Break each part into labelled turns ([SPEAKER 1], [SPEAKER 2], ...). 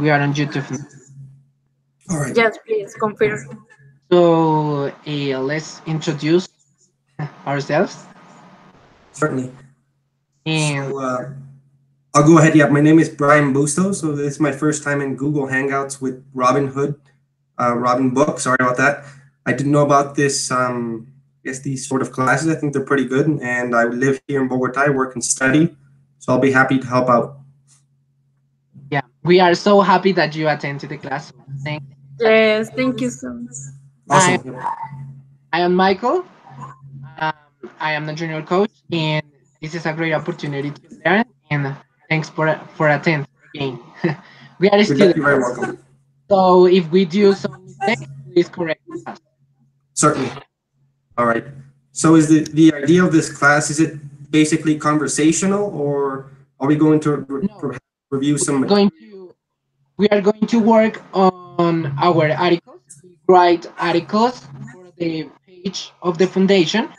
[SPEAKER 1] We are on YouTube.
[SPEAKER 2] All right.
[SPEAKER 3] Yes, please confirm.
[SPEAKER 1] So let's introduce ourselves.
[SPEAKER 2] Certainly.
[SPEAKER 1] And
[SPEAKER 2] So I'll go ahead. Yeah, my name is Brian Bustos. So this is my first time in Google Hangouts with Robin Hood, Robin Book. Sorry about that. I didn't know about this. I guess these sort of classes. I think they're pretty good. And I live here in Bogota. I work and study. So I'll be happy to help out.
[SPEAKER 1] yeah, we are so happy that you attended the class. Thanks.
[SPEAKER 3] Yes, thank you so much.
[SPEAKER 1] I,
[SPEAKER 2] Awesome.
[SPEAKER 1] I am Michael. Um, I am the junior coach, and this is a great opportunity to learn. And thanks for attending again. We are students,
[SPEAKER 2] You're very welcome.
[SPEAKER 1] so if we do some mistakes, please correct us.
[SPEAKER 2] Certainly. All right. So is the idea of this class, is it basically conversational, or are we going to
[SPEAKER 1] No,
[SPEAKER 2] review
[SPEAKER 1] we
[SPEAKER 2] some
[SPEAKER 1] are going
[SPEAKER 2] material?
[SPEAKER 1] to we are going to work on our articles. We write articles for the page of the foundation,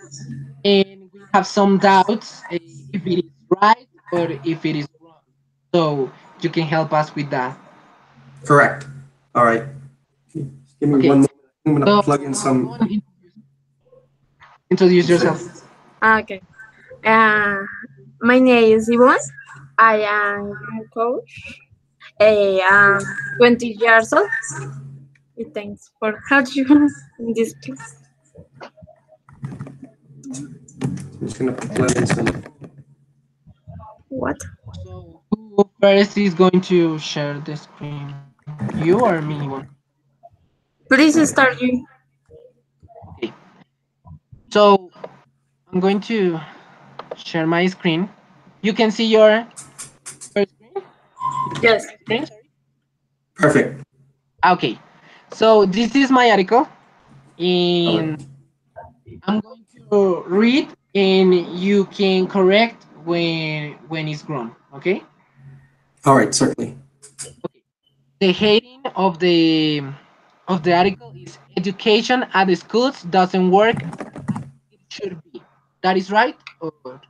[SPEAKER 1] and we have some doubts if it is right or if it is wrong. So you can help us with that.
[SPEAKER 2] Correct. All right. Just give me
[SPEAKER 1] Okay.
[SPEAKER 2] one moment. I'm going to
[SPEAKER 1] So
[SPEAKER 2] plug in
[SPEAKER 1] go
[SPEAKER 2] some.
[SPEAKER 1] on, introduce yourself.
[SPEAKER 3] Okay. Uh, my name is Yvonne. I am a coach. I am 20 years old. Thanks for having you in this class.
[SPEAKER 2] I'm just going to plug in some.
[SPEAKER 3] What?
[SPEAKER 1] So who first is going to share the screen? You or me, Iwan?
[SPEAKER 3] Please start you.
[SPEAKER 1] Okay. So I'm going to share my screen. You can see your screen.
[SPEAKER 3] Yes.
[SPEAKER 1] My screen. Sorry.
[SPEAKER 2] Perfect.
[SPEAKER 1] Okay. So this is my article,
[SPEAKER 2] All right.
[SPEAKER 1] and I'm going to read, and you can correct when it's grown. Okay.
[SPEAKER 2] All right. Certainly.
[SPEAKER 1] Okay. The heading of the article is education at the schools doesn't work as it should be. That is right? Or
[SPEAKER 2] Let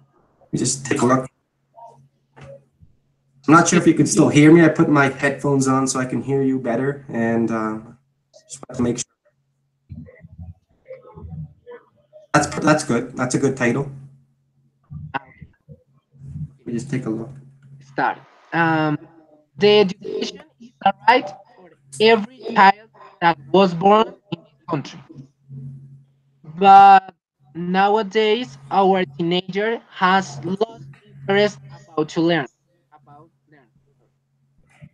[SPEAKER 2] me just take a look. I'm not sure
[SPEAKER 1] it,
[SPEAKER 2] if you can still hear me. I put my headphones on so I can hear you better. And just want to make sure. That's good. That's a good title.
[SPEAKER 1] okay.
[SPEAKER 2] Let me just take a look.
[SPEAKER 1] Start. Um, the education is a right for every child that was born in this country. But nowadays, our teenager has lost interest about learn.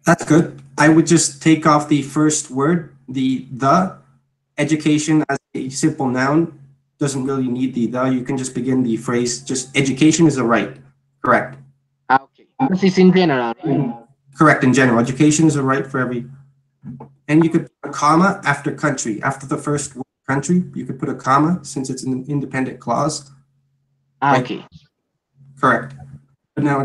[SPEAKER 2] That's good. I would just take off the first word, the. Education as a simple noun doesn't really need the. You can just begin the phrase, just education is a right. Correct.
[SPEAKER 1] Okay. This is in general, right?
[SPEAKER 2] Correct in general. Education is a right for every. And you could put a comma after country. After the first word, country, you could put a comma since it's an independent clause. Right.
[SPEAKER 1] Okay.
[SPEAKER 2] Correct. But now,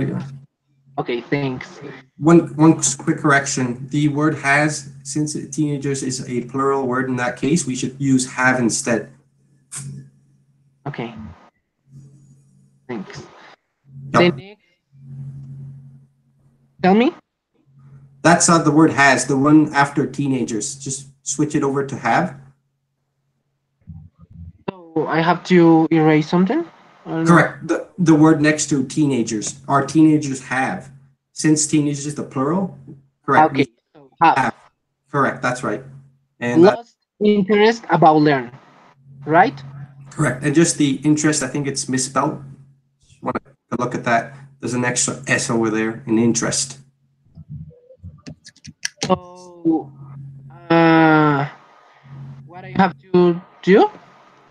[SPEAKER 1] Okay, thanks.
[SPEAKER 2] one quick correction. The word has, since teenagers is a plural word in that case, we should use have instead.
[SPEAKER 1] Okay, thanks. The
[SPEAKER 2] Yep.
[SPEAKER 1] next, tell me.
[SPEAKER 2] That's the word has, the one after teenagers. Just switch it over to have.
[SPEAKER 1] So I have to erase something? Or no?
[SPEAKER 2] Correct. The word next to teenagers. Our teenagers have. Since teenagers is the plural, correct. We
[SPEAKER 1] Okay, so have
[SPEAKER 2] have. Correct. That's right. And that
[SPEAKER 1] lost interest about learn, right?
[SPEAKER 2] correct. And just the interest, I think it's misspelled. Just want to look at that. There's an extra S over there in interest.
[SPEAKER 1] So, uh, what I have to do?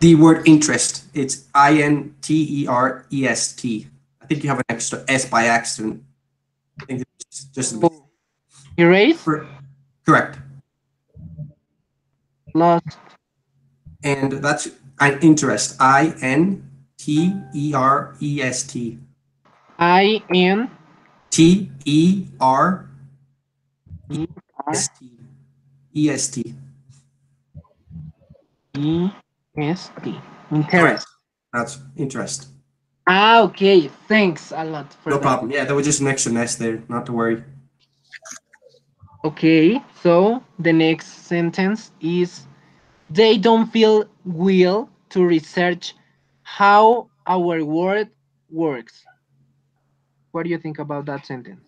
[SPEAKER 2] The word interest. It's interest. I think you have an extra S by accident. I think it's just
[SPEAKER 1] So, erase,
[SPEAKER 2] correct.
[SPEAKER 1] lost,
[SPEAKER 2] And that's an interest. INTEREST.
[SPEAKER 1] I-N-E-R,
[SPEAKER 2] TEREST.
[SPEAKER 1] E-S-T,
[SPEAKER 2] Correct.
[SPEAKER 1] interest.
[SPEAKER 2] That's interest.
[SPEAKER 1] Okay, thanks a lot for
[SPEAKER 2] No
[SPEAKER 1] that.
[SPEAKER 2] problem. Yeah, there was just an extra S there. Not to worry.
[SPEAKER 1] Okay, so the next sentence is they don't feel will to research how our world works. What do you think about that sentence?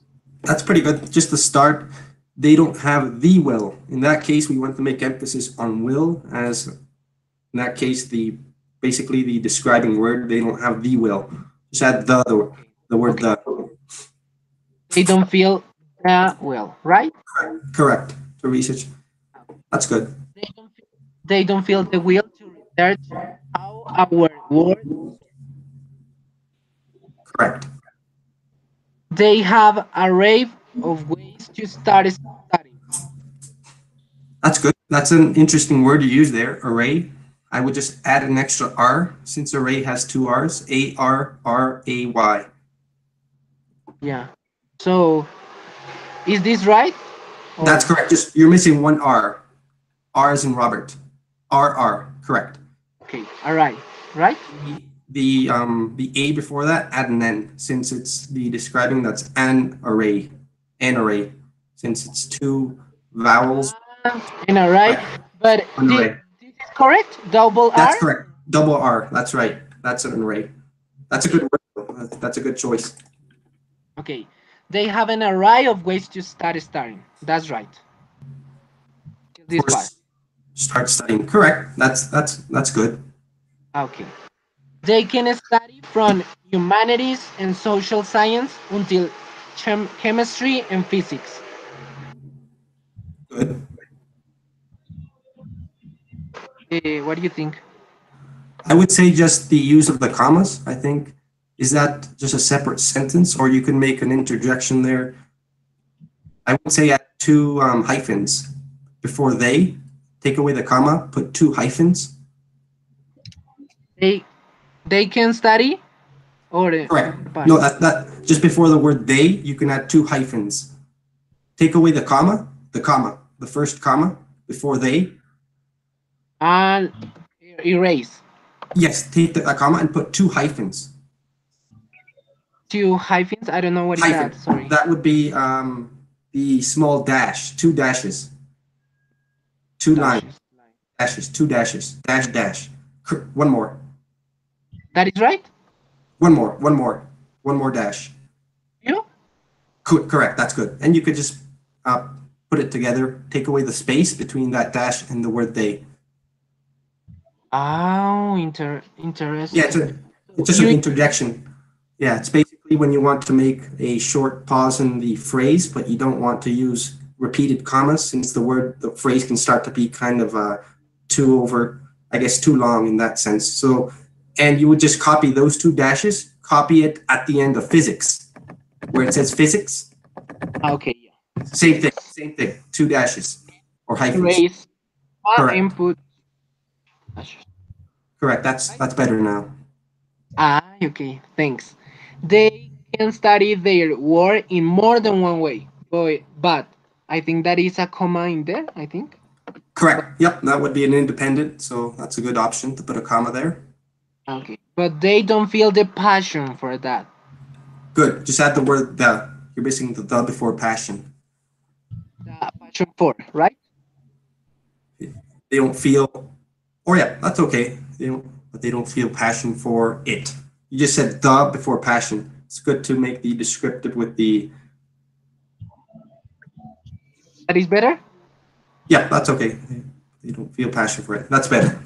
[SPEAKER 2] That's pretty good. Just to start, they don't have the will. In that case, we want to make emphasis on will, as in that case, the basically the describing word, they don't have the will. Just add
[SPEAKER 1] Okay.
[SPEAKER 2] the word
[SPEAKER 1] Okay.
[SPEAKER 2] the.
[SPEAKER 1] They don't feel that well, right?
[SPEAKER 2] Correct. To research. That's good.
[SPEAKER 1] They don't feel, they don't feel the will to research how our world.
[SPEAKER 2] Correct.
[SPEAKER 1] They have a array of ways to start studying.
[SPEAKER 2] That's good. That's an interesting word to use there, array. I would just add an extra R since array has two R's, ARRAY.
[SPEAKER 1] Yeah. So is this right?
[SPEAKER 2] That's
[SPEAKER 1] Or
[SPEAKER 2] correct. Just you're missing one R. R is in Robert. RR, correct.
[SPEAKER 1] okay, all right, right?
[SPEAKER 2] The A before that, add an N, since it's the describing that's an array, since it's two vowels.
[SPEAKER 1] An array,
[SPEAKER 2] Right,
[SPEAKER 1] but
[SPEAKER 2] an array.
[SPEAKER 1] this is correct. Double
[SPEAKER 2] That's
[SPEAKER 1] R.
[SPEAKER 2] correct. Double R. That's right. That's an array. That's a good
[SPEAKER 1] Okay.
[SPEAKER 2] word. That's a good choice.
[SPEAKER 1] Okay. They have an array of ways to start studying. That's right. Till this
[SPEAKER 2] For
[SPEAKER 1] part.
[SPEAKER 2] start studying. Correct. That's good.
[SPEAKER 1] Okay. They can study from humanities and social science until chemistry and physics.
[SPEAKER 2] Good.
[SPEAKER 1] What do you think?
[SPEAKER 2] I would say just the use of the commas. I think is that just a separate sentence, or you can make an interjection there. I would say add two hyphens before they. Take away the comma, put two hyphens.
[SPEAKER 1] They they can study or
[SPEAKER 2] Correct.
[SPEAKER 1] the part.
[SPEAKER 2] No, that just before the word they, you can add two hyphens. Take away the comma, the first comma before they.
[SPEAKER 1] And erase
[SPEAKER 2] Yes, take a comma and put two hyphens.
[SPEAKER 1] two hyphens. I don't know what is that.
[SPEAKER 2] Hyphen.
[SPEAKER 1] Sorry.
[SPEAKER 2] That would be the small dash, two dashes, two lines,
[SPEAKER 1] Dashes.
[SPEAKER 2] dashes, two dashes, dash, dash. One more,
[SPEAKER 1] That is right.
[SPEAKER 2] one more dash.
[SPEAKER 1] You?
[SPEAKER 2] Correct, that's good. And you could just uh, put it together, take away the space between that dash and the word they.
[SPEAKER 1] Oh,
[SPEAKER 2] Yeah,
[SPEAKER 1] interesting.
[SPEAKER 2] it's
[SPEAKER 1] So
[SPEAKER 2] just an
[SPEAKER 1] you
[SPEAKER 2] interjection. Yeah, it's basically when you want to make a short pause in the phrase, but you don't want to use repeated commas since the phrase can start to be kind of too over, I guess, too long in that sense. So, and you would just copy those two dashes, copy it at the end of physics, where it says physics.
[SPEAKER 1] okay? Yeah. Physics.
[SPEAKER 2] Same thing, two dashes or hyphens.
[SPEAKER 1] Erase
[SPEAKER 2] Correct,
[SPEAKER 1] input. Dashes.
[SPEAKER 2] correct.
[SPEAKER 1] Right?
[SPEAKER 2] That's better now.
[SPEAKER 1] Okay. Thanks. They can study their work in more than one way. But I think that is a comma in there. I think. But
[SPEAKER 2] Correct. Yep, that would be an independent, so that's a good option to put a comma there.
[SPEAKER 1] okay. But they don't feel the passion for that.
[SPEAKER 2] Good. Just add the word the. You're missing the before passion.
[SPEAKER 1] The passion for right.
[SPEAKER 2] They don't feel, or yeah, that's okay. But they don't feel passion for it. You just said the before passion. It's good to make the descriptive with the.
[SPEAKER 1] That is better.
[SPEAKER 2] Yeah, that's okay. They don't feel passion for it. That's better.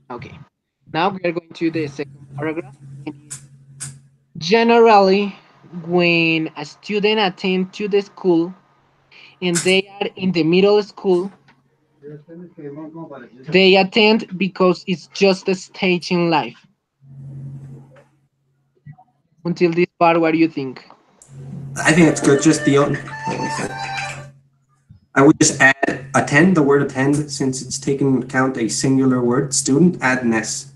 [SPEAKER 1] Okay. Now we are going to the second paragraph. And it's generally, when a student attends to the school and they are in the middle school, they attend because it's just a stage in life. Until this part, what do you think?
[SPEAKER 2] I think it's good. Just the. I would just add attend, the word attend, since it's taken into account a singular word, student, add an S.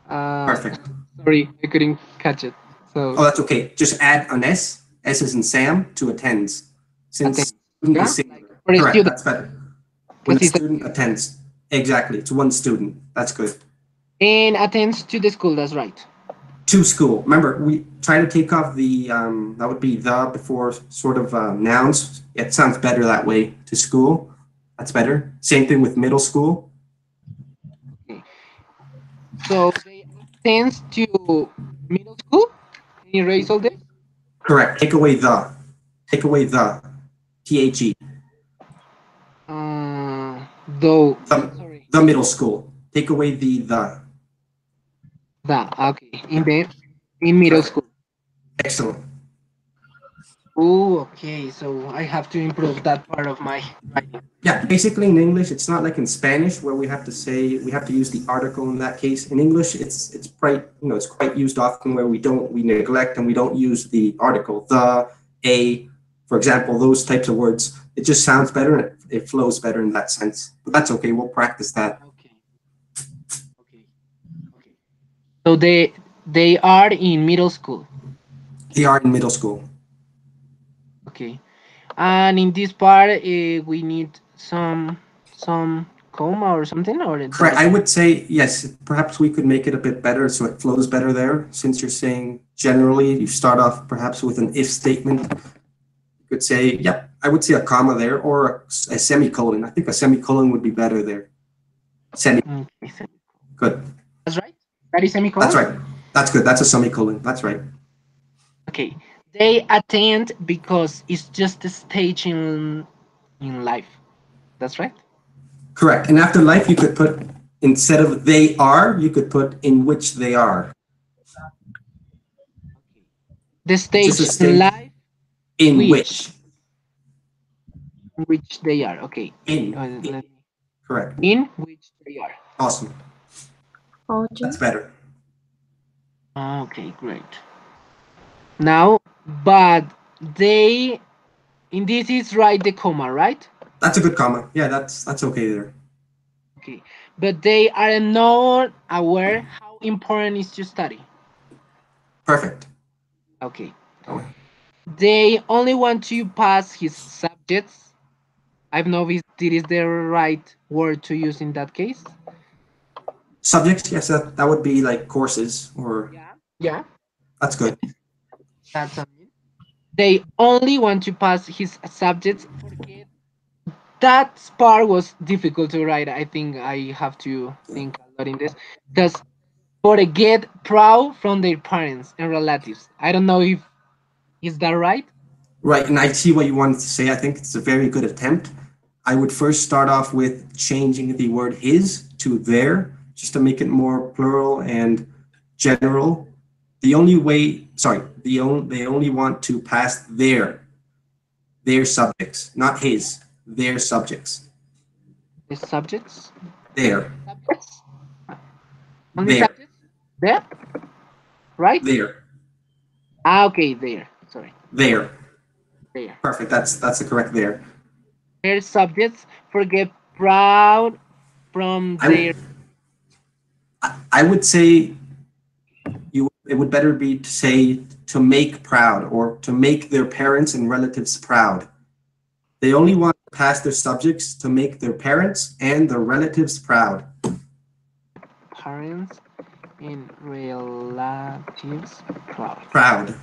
[SPEAKER 1] Uh,
[SPEAKER 2] Perfect.
[SPEAKER 1] sorry, I couldn't catch it.
[SPEAKER 2] Oh,
[SPEAKER 1] So
[SPEAKER 2] that's okay. Just add an S. S is in Sam to attends,
[SPEAKER 1] attend,
[SPEAKER 2] since student
[SPEAKER 1] yeah,
[SPEAKER 2] is
[SPEAKER 1] like
[SPEAKER 2] singular.
[SPEAKER 1] for a
[SPEAKER 2] Correct.
[SPEAKER 1] student,
[SPEAKER 2] That's better. When
[SPEAKER 1] because
[SPEAKER 2] a
[SPEAKER 1] it's a
[SPEAKER 2] student
[SPEAKER 1] student,
[SPEAKER 2] attends. Exactly. It's one student. That's good.
[SPEAKER 1] and attends to the school. That's right.
[SPEAKER 2] To school. Remember, we try to take off the, that would be the before sort of nouns. It sounds better that way. To school. That's better. Same thing with middle school.
[SPEAKER 1] Okay. So they attend to middle school and erase all this?
[SPEAKER 2] Correct. Take away the. Take away the. The.
[SPEAKER 1] Though,
[SPEAKER 2] The,
[SPEAKER 1] sorry,
[SPEAKER 2] the middle school. Take away the.
[SPEAKER 1] that, okay, in middle
[SPEAKER 2] Perfect.
[SPEAKER 1] school.
[SPEAKER 2] Excellent.
[SPEAKER 1] Oh, okay, so I have to improve that part of my writing.
[SPEAKER 2] Yeah, basically in English, it's not like in Spanish where we have to say we have to use the article in that case. In English, it's quite it's quite used often where we neglect and we don't use the article, the, a, for example, those types of words. It just sounds better and it flows better in that sense. But that's okay. We'll practice that.
[SPEAKER 1] Okay, okay, okay. So they are in middle school.
[SPEAKER 2] They are in middle school.
[SPEAKER 1] Okay, and in this part, we need some comma or something, or
[SPEAKER 2] Correct.
[SPEAKER 1] that.
[SPEAKER 2] I would say yes. Perhaps we could make it a bit better so it flows better there. Since you're saying generally, you start off perhaps with an if statement. Could say, yep, I would say a comma there or a semicolon. I think a semicolon would be better there. Semi.
[SPEAKER 1] Okay,
[SPEAKER 2] Good.
[SPEAKER 1] that's right. That is
[SPEAKER 2] That's
[SPEAKER 1] semicolon.
[SPEAKER 2] right. That's good. That's a semicolon. That's right.
[SPEAKER 1] Okay, they attend because it's just a stage in life. That's right.
[SPEAKER 2] Correct. And after life, you could put, instead of they are, you could put in which they are.
[SPEAKER 1] Okay. The
[SPEAKER 2] Just a
[SPEAKER 1] stage in
[SPEAKER 2] state
[SPEAKER 1] life
[SPEAKER 2] in
[SPEAKER 1] which
[SPEAKER 2] which.
[SPEAKER 1] which they are. Okay.
[SPEAKER 2] In. Correct.
[SPEAKER 1] In which they are.
[SPEAKER 2] Awesome.
[SPEAKER 3] Okay.
[SPEAKER 2] That's better.
[SPEAKER 1] Okay, great. Now, but they in this is right the comma, right?
[SPEAKER 2] That's a good comma. Yeah, that's okay there.
[SPEAKER 1] Okay. But they are not aware how important is to study.
[SPEAKER 2] Perfect.
[SPEAKER 1] Okay. They only want to pass his subjects. I don't know if it is the right word to use in that case.
[SPEAKER 2] Subjects, yes, that would be like courses or
[SPEAKER 1] Yeah. Yeah.
[SPEAKER 2] that's good.
[SPEAKER 1] That's a they only want to pass his subjects. Forget that part was difficult to write. I think I have to think a lot in this because forget proud from their parents and relatives. I don't know if is that right.
[SPEAKER 2] Right, and I see what you wanted to say. I think it's a very good attempt. I would first start off with changing the word his to their, just to make it more plural and general. The only way, sorry, they only want to pass their subjects, not his, their subjects.
[SPEAKER 1] The subjects.
[SPEAKER 2] Their,
[SPEAKER 1] Subjects. Only
[SPEAKER 2] their,
[SPEAKER 1] subjects. There. Right.
[SPEAKER 2] their,
[SPEAKER 1] Ah, okay. There. Sorry.
[SPEAKER 2] their.
[SPEAKER 1] There.
[SPEAKER 2] Perfect. That's the correct there.
[SPEAKER 1] Their subjects forget proud from
[SPEAKER 2] I
[SPEAKER 1] their.
[SPEAKER 2] I would say you it would better be to say to make proud or to make their parents and relatives proud. They only want to pass their subjects to make their parents and their relatives proud.
[SPEAKER 1] Parents and relatives proud.
[SPEAKER 2] Proud.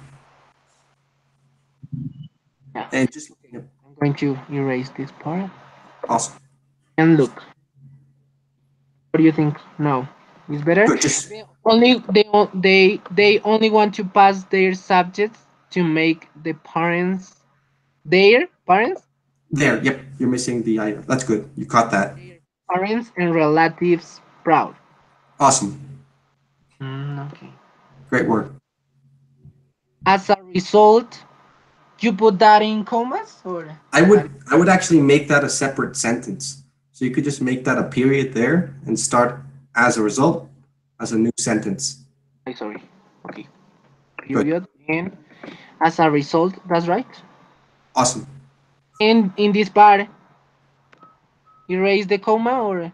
[SPEAKER 1] Yeah.
[SPEAKER 2] And just
[SPEAKER 1] I'm going to erase this part
[SPEAKER 2] awesome.
[SPEAKER 1] and look. What do you think? No, it's better.
[SPEAKER 2] Good. Just
[SPEAKER 1] They only want to pass their subjects to make the parents their parents
[SPEAKER 2] there. Yep. You're missing the I. That's good. You caught that.
[SPEAKER 1] their parents and relatives proud.
[SPEAKER 2] Awesome.
[SPEAKER 1] Okay.
[SPEAKER 2] Great work.
[SPEAKER 1] As a result, you put that in commas or
[SPEAKER 2] I would actually make that a separate sentence. So you could just make that a period there and start as a result as a new sentence.
[SPEAKER 1] I sorry. Okay.
[SPEAKER 2] Good.
[SPEAKER 1] Period and as a result, that's right.
[SPEAKER 2] Awesome.
[SPEAKER 1] And in this part, erase the comma or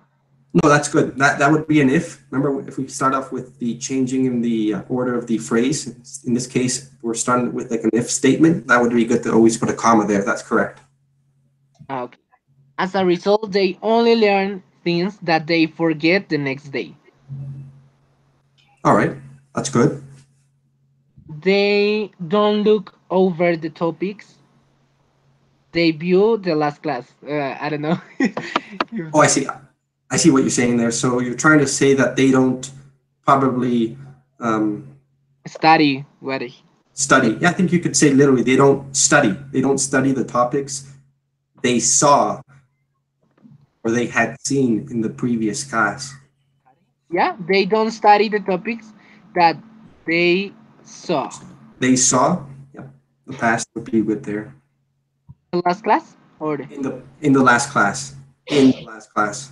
[SPEAKER 2] No, that's good. That would be an if. Remember, if we start off with the changing in the order of the phrase, in this case, we're starting with like an if statement. That would be good to always put a comma there. That's correct.
[SPEAKER 1] okay. As a result, they only learn things that they forget the next day.
[SPEAKER 2] All right. That's good.
[SPEAKER 1] they don't look over the topics. They view the last class. I don't know. If
[SPEAKER 2] Oh, I
[SPEAKER 1] that
[SPEAKER 2] see. I see what you're saying there. So you're trying to say that they don't probably um,
[SPEAKER 1] study what they
[SPEAKER 2] study. Yeah, I think you could say literally they don't study. They don't study the topics they saw or they had seen in the previous class.
[SPEAKER 1] yeah, they don't study the topics that they saw
[SPEAKER 2] They saw. Yeah, the past would be good there.
[SPEAKER 1] the last class or
[SPEAKER 2] In the last class. In the last class.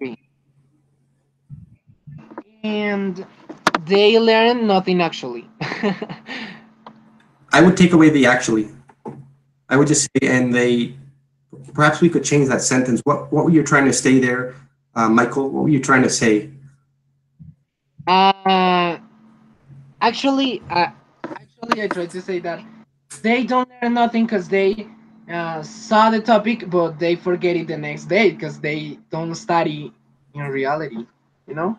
[SPEAKER 1] okay. And they learn nothing actually.
[SPEAKER 2] I would take away the actually. I would just say, and they. Perhaps we could change that sentence. What were you trying to say there, Michael? What were you trying to say?
[SPEAKER 1] uh actually actually I tried to say that they don't learn nothing because they saw the topic but they forget it the next day because they don't study in reality, you know.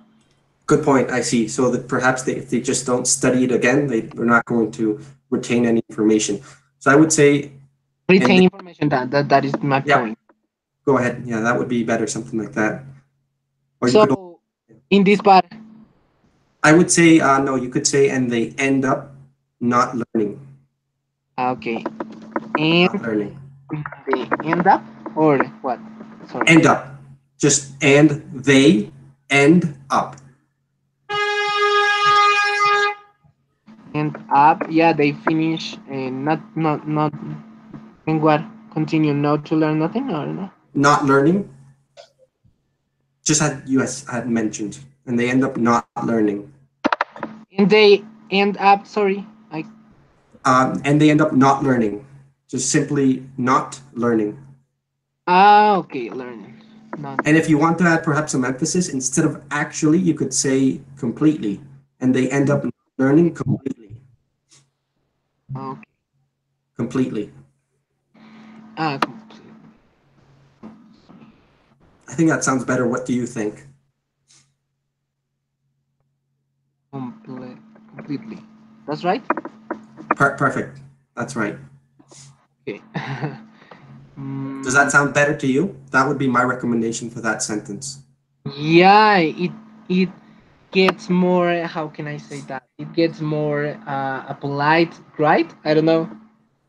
[SPEAKER 2] Good point. I see. So that perhaps if they just don't study it again, they're not going to retain any information. So I would say, and
[SPEAKER 1] Retain information, that is my
[SPEAKER 2] yeah,
[SPEAKER 1] point.
[SPEAKER 2] go ahead. Yeah, that would be better, something like that. Or you could,
[SPEAKER 1] So in this part,
[SPEAKER 2] I would say, no, you could say, and they end up not learning.
[SPEAKER 1] okay, and
[SPEAKER 2] Not learning.
[SPEAKER 1] they end up or what? Sorry,
[SPEAKER 2] End up. Just and they end up.
[SPEAKER 1] end up. Yeah, they finish and not and what? Continue not to learn nothing or no?
[SPEAKER 2] Not learning, just had US had mentioned, and they end up not learning.
[SPEAKER 1] And they end up. Sorry, I
[SPEAKER 2] And they end up not learning, just simply not learning.
[SPEAKER 1] okay, learning. Not
[SPEAKER 2] And if you want to add perhaps some emphasis, instead of actually, you could say completely, and they end up not learning completely.
[SPEAKER 1] okay.
[SPEAKER 2] Completely.
[SPEAKER 1] Complete,
[SPEAKER 2] I think that sounds better. What do you think?
[SPEAKER 1] complete, completely. That's right.
[SPEAKER 2] Perfect. That's right.
[SPEAKER 1] Okay.
[SPEAKER 2] Does that
[SPEAKER 1] mm,
[SPEAKER 2] sound better to you? That would be my recommendation for that sentence.
[SPEAKER 1] yeah, it gets more. How can I say that? It gets more a polite, right? I don't know.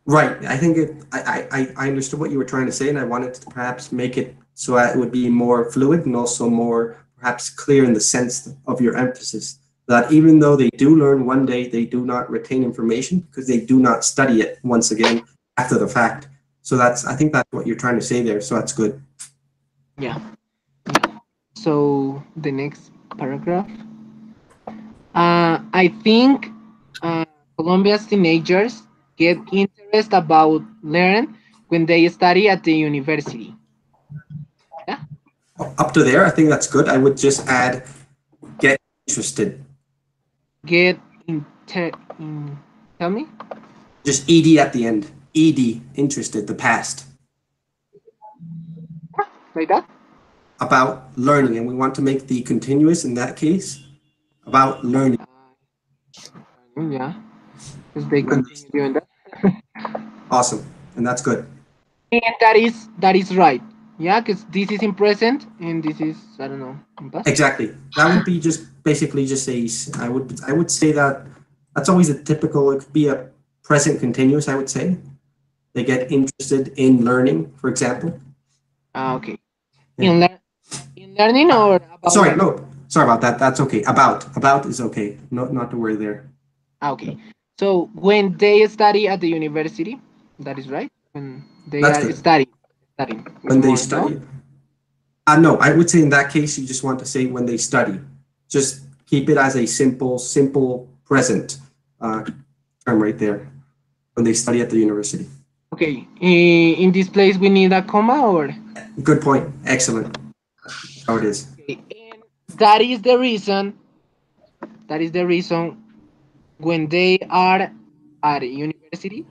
[SPEAKER 2] Right. I think I understood what you were trying to say, and I wanted to perhaps make it so that it would be more fluid and also more perhaps clear in the sense of your emphasis. That even though they do learn one day, they do not retain information because they do not study it once again after the fact. So I think that's what you're trying to say there. So that's good.
[SPEAKER 1] Yeah. Yeah. So the next paragraph. I think uh, Colombia's teenagers get interest about learn when they study at the university. Yeah.
[SPEAKER 2] Up to there, I think that's good. I would just add get interested.
[SPEAKER 1] Get inter. In, tell me.
[SPEAKER 2] Just ed at the end. Ed, interested, the past.
[SPEAKER 1] Like that.
[SPEAKER 2] About learning, and we want to make the continuous in that case about learning.
[SPEAKER 1] Yeah. Because they
[SPEAKER 2] When
[SPEAKER 1] continue doing that.
[SPEAKER 2] awesome, and that's good.
[SPEAKER 1] And that is right. Yeah, because this is in present and this is I don't know in past.
[SPEAKER 2] Exactly. That would be just basically just a. I would say that that's always a typical. It could be a present continuous. I would say they get interested in learning, for example.
[SPEAKER 1] Okay.
[SPEAKER 2] Yeah.
[SPEAKER 1] In learning or about
[SPEAKER 2] Sorry,
[SPEAKER 1] learning.
[SPEAKER 2] no. Sorry about that. That's okay. About is okay. Not to worry there.
[SPEAKER 1] Okay. So when they study at the university, that is right. When they
[SPEAKER 2] That's
[SPEAKER 1] are
[SPEAKER 2] good.
[SPEAKER 1] studying is
[SPEAKER 2] When they
[SPEAKER 1] more no.
[SPEAKER 2] study, no, I would say in that case you just want to say when they study. Just keep it as a simple present uh, term right there. When they study at the university.
[SPEAKER 1] Okay. In this place we need a comma or
[SPEAKER 2] Good point. Excellent. How it is.
[SPEAKER 1] okay. And that is the reason. That is the reason when they are at university.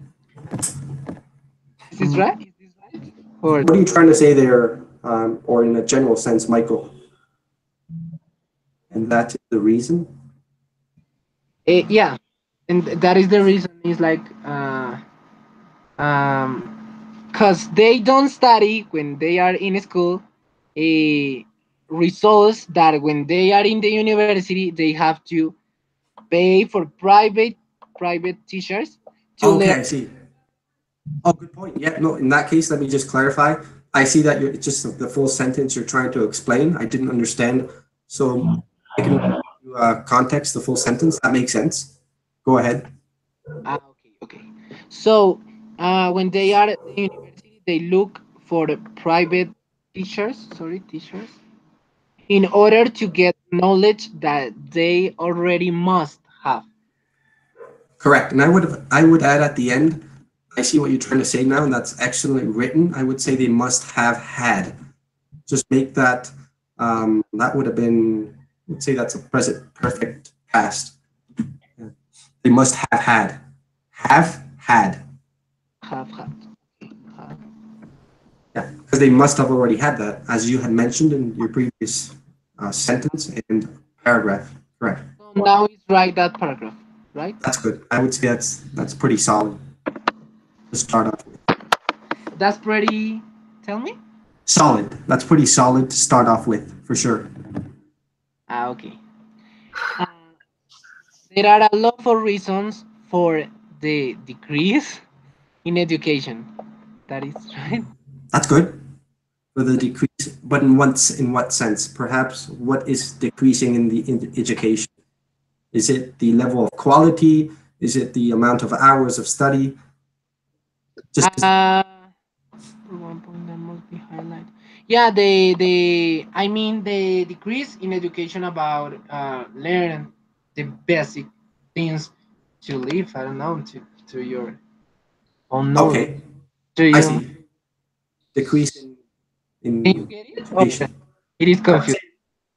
[SPEAKER 1] Is this right? Is this right? Or
[SPEAKER 2] What are you trying to say there, or in a general sense, Michael? And that is the reason.
[SPEAKER 1] Yeah, and that is the reason. Is like because they don't study when they are in school. Results that when they are in the university, they have to pay for private teachers to learn.
[SPEAKER 2] Okay, I see. Oh, good point. Yeah, no, in that case, let me just clarify. I see that it's just the full sentence you're trying to explain. I didn't understand. So I can context the full sentence. That makes sense. Go ahead.
[SPEAKER 1] Okay, okay. So when they are at the university, they look for the private teachers. Sorry, teachers, in order to get knowledge that they already must have.
[SPEAKER 2] Correct. And I would add at the end, I see what you're trying to say now, and that's excellently written. I would say they must have had. Just make that that would have been, let's say that's a present perfect past. Yeah. They must have had. Have had.
[SPEAKER 1] Have had. Have.
[SPEAKER 2] Yeah, because they must have already had that, as you had mentioned in your previous sentence and paragraph. Correct.
[SPEAKER 1] So now it's right that paragraph, right?
[SPEAKER 2] That's good. I would say that's pretty solid to start off with.
[SPEAKER 1] That's pretty. Tell me.
[SPEAKER 2] Solid. That's pretty solid to start off with, for sure.
[SPEAKER 1] Okay. Uh, there are a lot of reasons for the decrease in education. That is right.
[SPEAKER 2] That's good for the decrease, but in what sense? Perhaps what is decreasing in the education? Is it the level of quality? Is it the amount of hours of study? Just
[SPEAKER 1] Uh, one point that must be highlighted. Yeah, the I mean the decrease in education about learn the basic things to live. I don't know to your own knowledge.
[SPEAKER 2] okay.
[SPEAKER 1] To
[SPEAKER 2] I
[SPEAKER 1] you,
[SPEAKER 2] see. Decrease
[SPEAKER 1] can you
[SPEAKER 2] in
[SPEAKER 1] get it? Or
[SPEAKER 2] education.
[SPEAKER 1] it is
[SPEAKER 2] I would
[SPEAKER 1] confused.
[SPEAKER 2] say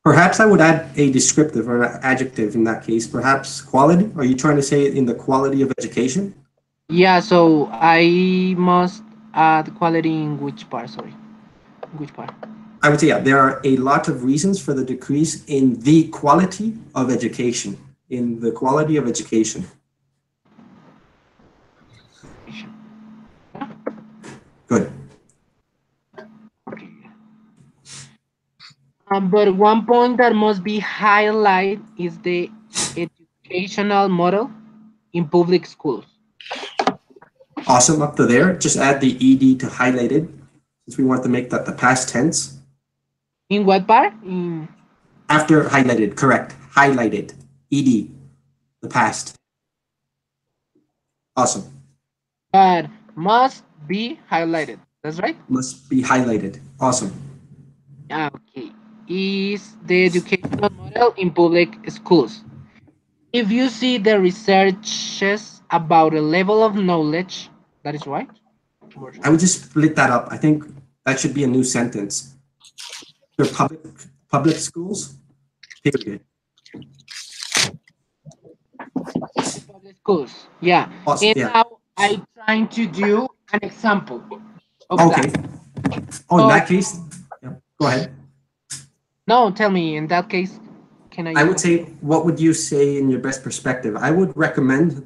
[SPEAKER 2] perhaps I would add a descriptive or an adjective in that case. Perhaps quality. Are you trying to say in the quality of education?
[SPEAKER 1] Yeah, so I must add quality in which part? Sorry, which part?
[SPEAKER 2] I would say, yeah, there are a lot of reasons for the decrease in the quality of education. In the quality of education. Good.
[SPEAKER 1] Okay. But one point that must be highlighted is the educational model in public schools.
[SPEAKER 2] Awesome. Up to there. Just add the ed to highlighted, since we want to make that the past tense.
[SPEAKER 1] In what part? In
[SPEAKER 2] After highlighted, correct. Highlighted. Ed, the past. Awesome.
[SPEAKER 1] but must be highlighted. That's right.
[SPEAKER 2] Must be highlighted. Awesome.
[SPEAKER 1] Okay. Is the educational model in public schools. If you see the researches about a level of knowledge, that is right.
[SPEAKER 2] I would just split that up. I think that should be a new sentence. They're public schools, period.
[SPEAKER 1] Public schools. Yeah.
[SPEAKER 2] Awesome.
[SPEAKER 1] And
[SPEAKER 2] Yeah.
[SPEAKER 1] now I trying to do an example of that.
[SPEAKER 2] Okay. Oh, in
[SPEAKER 1] So
[SPEAKER 2] that case, yeah, go ahead.
[SPEAKER 1] no, tell me. In that case, can
[SPEAKER 2] I
[SPEAKER 1] I?
[SPEAKER 2] would say, what would you say in your best perspective? I would recommend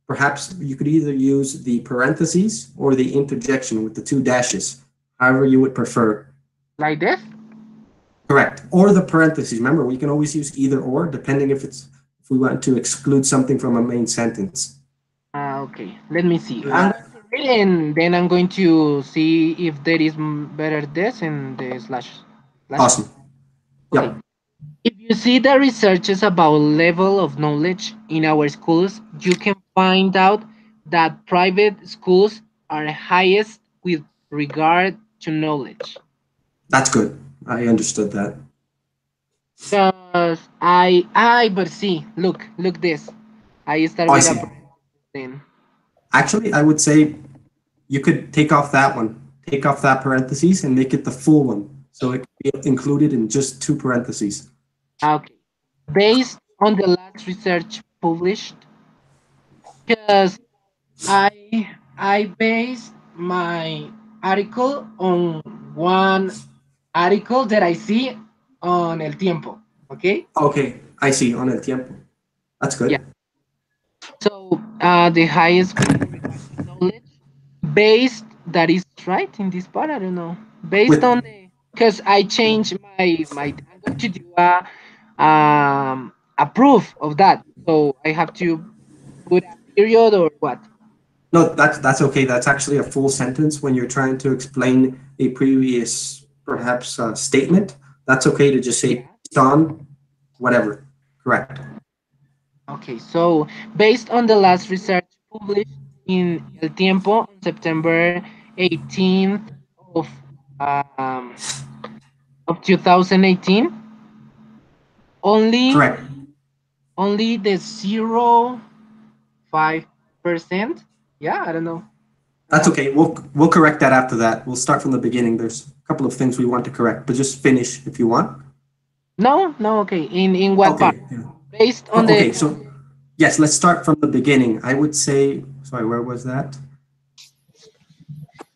[SPEAKER 2] perhaps you could either use the parentheses or the interjection with the two dashes, however you would prefer.
[SPEAKER 1] Like this?
[SPEAKER 2] Correct. Or the parentheses. Remember, we can always use either or, depending if we want to exclude something from a main sentence.
[SPEAKER 1] Okay. Let me see.
[SPEAKER 2] Do
[SPEAKER 1] I'm
[SPEAKER 2] that.
[SPEAKER 1] going to read and then I'm going to see if there is better this and the slashes. Slashes?
[SPEAKER 2] Awesome.
[SPEAKER 1] Okay.
[SPEAKER 2] Yep.
[SPEAKER 1] If you see the researches about level of knowledge in our schools, you can find out that private schools are highest with regard to knowledge.
[SPEAKER 2] That's good. I understood that.
[SPEAKER 1] Because but see, look this. I start
[SPEAKER 2] Oh, I
[SPEAKER 1] with a
[SPEAKER 2] see.
[SPEAKER 1] parenthesis then.
[SPEAKER 2] Actually, I would say you could take off that one, take off that parentheses and make it the full one. So it could be included in just two parentheses.
[SPEAKER 1] Okay. Based on the last research published, because I based my article on one article that I see on El Tiempo. Okay?
[SPEAKER 2] Okay, I see. On el tiempo. That's
[SPEAKER 1] Yeah.
[SPEAKER 2] good.
[SPEAKER 1] the highest with regard to knowledge, based that is right in this part. I don't know. Based
[SPEAKER 2] With
[SPEAKER 1] on the, because I changed my. I'm going to do a proof of that. So I have to put a period or what?
[SPEAKER 2] no, that's okay. That's actually a full sentence when you're trying to explain a previous perhaps statement. That's okay to just say
[SPEAKER 1] Yeah.
[SPEAKER 2] based on whatever. Correct.
[SPEAKER 1] Okay. So based on the last research published in El Tiempo on September 18th of um, of 2018, only
[SPEAKER 2] Correct.
[SPEAKER 1] only the 0.5%. Yeah, I don't know. I
[SPEAKER 2] That's
[SPEAKER 1] have
[SPEAKER 2] okay. We'll correct that after that. We'll start from the beginning. There's a couple of things we want to correct, but just finish if you want.
[SPEAKER 1] no. Okay, in what part?
[SPEAKER 2] Okay. Yeah.
[SPEAKER 1] Based on the
[SPEAKER 2] Okay. So yes, let's start from the beginning. I would say, sorry, where was that?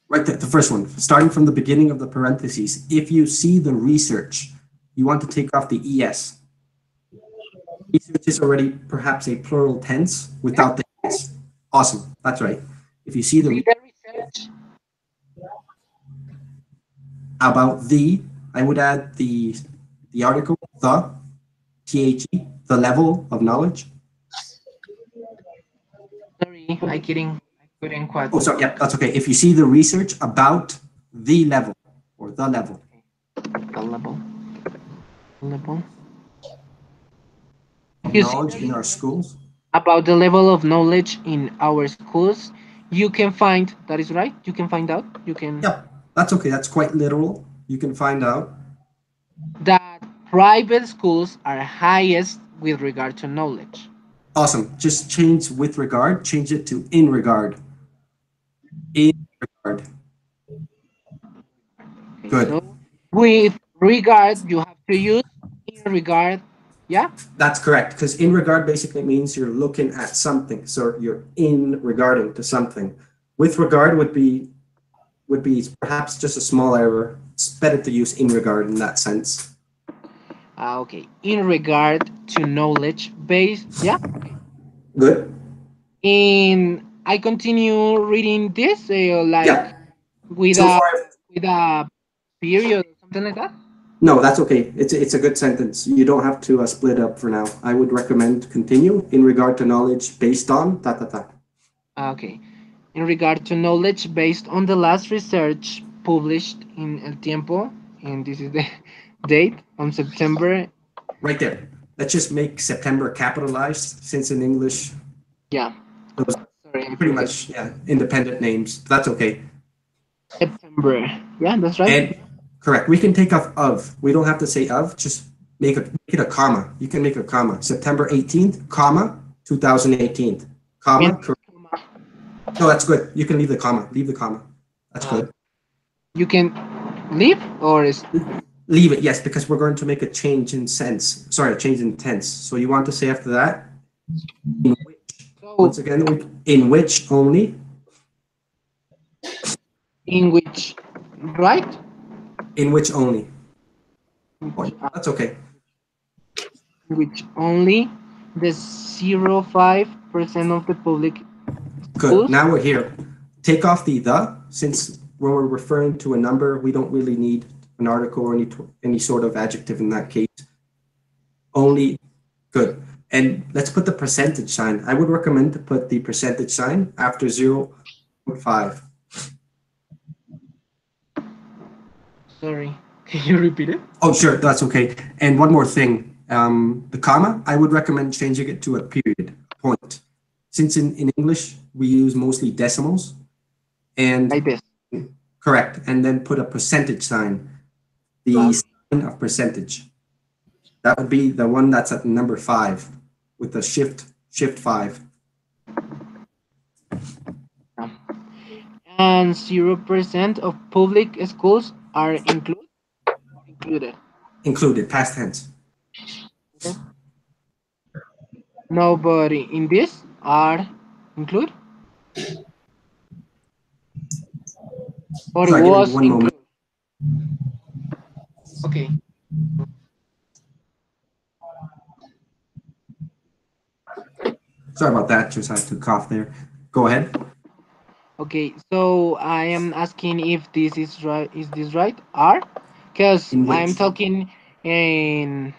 [SPEAKER 2] Right, the first one, starting from the beginning of the parentheses. If you see the research, you want to take off the es. Research is already perhaps a plural tense
[SPEAKER 1] yeah,
[SPEAKER 2] without the es. Awesome. That's right. If you see
[SPEAKER 1] see
[SPEAKER 2] the
[SPEAKER 1] the research
[SPEAKER 2] about the, I would add the article the level of knowledge.
[SPEAKER 1] sorry, I couldn't quite.
[SPEAKER 2] Oh, sorry. Yeah, that's okay. If you see the research about the level or the level.
[SPEAKER 1] The level.
[SPEAKER 2] Of
[SPEAKER 1] You see
[SPEAKER 2] knowledge
[SPEAKER 1] the
[SPEAKER 2] in our
[SPEAKER 1] research
[SPEAKER 2] schools.
[SPEAKER 1] about the level of knowledge in our schools. You can find that is right. You can find out. You can
[SPEAKER 2] Yep, that's okay. That's quite literal. You can find out.
[SPEAKER 1] that private schools are highest with regard to knowledge.
[SPEAKER 2] Awesome. Just change with regard, change it to in regard. In regard.
[SPEAKER 1] Okay,
[SPEAKER 2] Good.
[SPEAKER 1] so with regard, you have to use in regard. Yeah.
[SPEAKER 2] That's correct. Because in regard basically means you're looking at something. So you're in regarding to something. With regard would be perhaps just a small error. It's better to use in regard in that sense.
[SPEAKER 1] Okay. In regard to knowledge base. Yeah. Okay.
[SPEAKER 2] Good.
[SPEAKER 1] In I continue reading this like
[SPEAKER 2] Yeah.
[SPEAKER 1] with
[SPEAKER 2] So
[SPEAKER 1] a
[SPEAKER 2] far,
[SPEAKER 1] with a period or something like that.
[SPEAKER 2] no, that's okay. It's a good sentence. You don't have to split up for now. I would recommend continue in regard to knowledge based on ta ta ta.
[SPEAKER 1] Okay. In regard to knowledge based on the last research published in El Tiempo, and this is the date on September.
[SPEAKER 2] Right there. Let's just make September capitalized since in English
[SPEAKER 1] Yeah.
[SPEAKER 2] those
[SPEAKER 1] Sorry, I
[SPEAKER 2] pretty
[SPEAKER 1] forget.
[SPEAKER 2] much independent names. That's okay.
[SPEAKER 1] September. Yeah, that's right.
[SPEAKER 2] And correct. We can take off of. We don't have to say of. Just make it a comma. You can make a comma. September 18th, comma 2018,
[SPEAKER 1] And
[SPEAKER 2] comma. No, that's good. You can leave the comma. Leave the comma. That's
[SPEAKER 1] uh,
[SPEAKER 2] good.
[SPEAKER 1] you can leave or is
[SPEAKER 2] Leave it. Yes, because we're going to make a change in sense. Sorry, a change in tense. So you want to say after that, in which.
[SPEAKER 1] so
[SPEAKER 2] Once again, in which only.
[SPEAKER 1] in which right?
[SPEAKER 2] In which only. Oh,
[SPEAKER 1] Which,
[SPEAKER 2] that's okay.
[SPEAKER 1] which only the 0.5% of the public
[SPEAKER 2] Good.
[SPEAKER 1] schools.
[SPEAKER 2] Now we're here. Take off the, since when we're referring to a number, we don't really need an article or any sort of adjective in that case. Only good. And let's put the percentage sign. I would recommend to put the percentage sign after 0.5.
[SPEAKER 1] Sorry, can you repeat it?
[SPEAKER 2] Oh, sure, that's okay. And one more thing. The comma, I would recommend changing it to a period, point. Since in English, we use mostly decimals. And
[SPEAKER 1] Like this.
[SPEAKER 2] correct. And then put a percentage sign, the
[SPEAKER 1] Um,
[SPEAKER 2] sign of percentage. That would be the one that's at number 5 with the shift 5.
[SPEAKER 1] and 0% of public schools are included.
[SPEAKER 2] Included, past tense.
[SPEAKER 1] Okay. Nobody in this are included or
[SPEAKER 2] Sorry, give me
[SPEAKER 1] was
[SPEAKER 2] one moment.
[SPEAKER 1] included. Okay.
[SPEAKER 2] Sorry about that. Just had to cough there. Go ahead.
[SPEAKER 1] Okay, so I am asking if this is right. Is this right? R? Because
[SPEAKER 2] In
[SPEAKER 1] I'm
[SPEAKER 2] which?
[SPEAKER 1] talking in,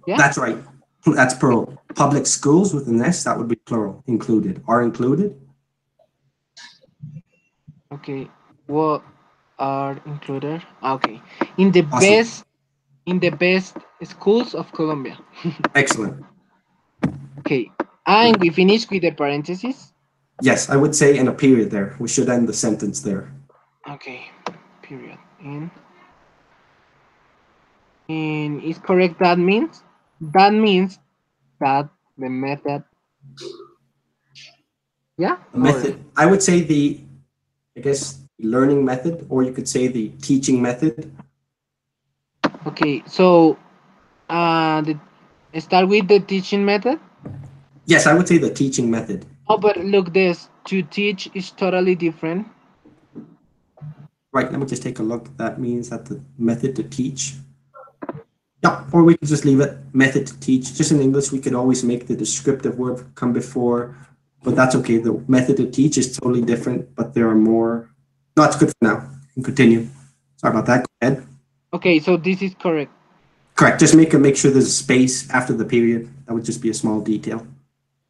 [SPEAKER 1] yeah.
[SPEAKER 2] That's right. That's plural. Public schools with an S, that would be plural. Included. Are included.
[SPEAKER 1] Okay, what are included? Okay, in the
[SPEAKER 2] Awesome.
[SPEAKER 1] best in the best schools of Colombia.
[SPEAKER 2] Excellent.
[SPEAKER 1] Okay, and we finish with the parentheses.
[SPEAKER 2] Yes, I would say in a period there. We should end the sentence there.
[SPEAKER 1] Okay, period. In is correct. That means that the method, yeah,
[SPEAKER 2] The
[SPEAKER 1] or
[SPEAKER 2] method, I would say I guess, learning method, or you could say the teaching method.
[SPEAKER 1] okay. So the start with the teaching method.
[SPEAKER 2] Yes, I would say the teaching method.
[SPEAKER 1] Oh, but look, this to teach is totally different.
[SPEAKER 2] Right, let me just take a look. That means that the method to teach. Yeah, or we could just leave it method to teach. Just in English, we could always make the descriptive word come before, but that's okay. The method to teach is totally different, but there are more. No, it's good for now. You can continue. Sorry about that. Go ahead.
[SPEAKER 1] Okay, so this is correct.
[SPEAKER 2] Correct. Just make sure there's a space after the period. That would just be a small detail.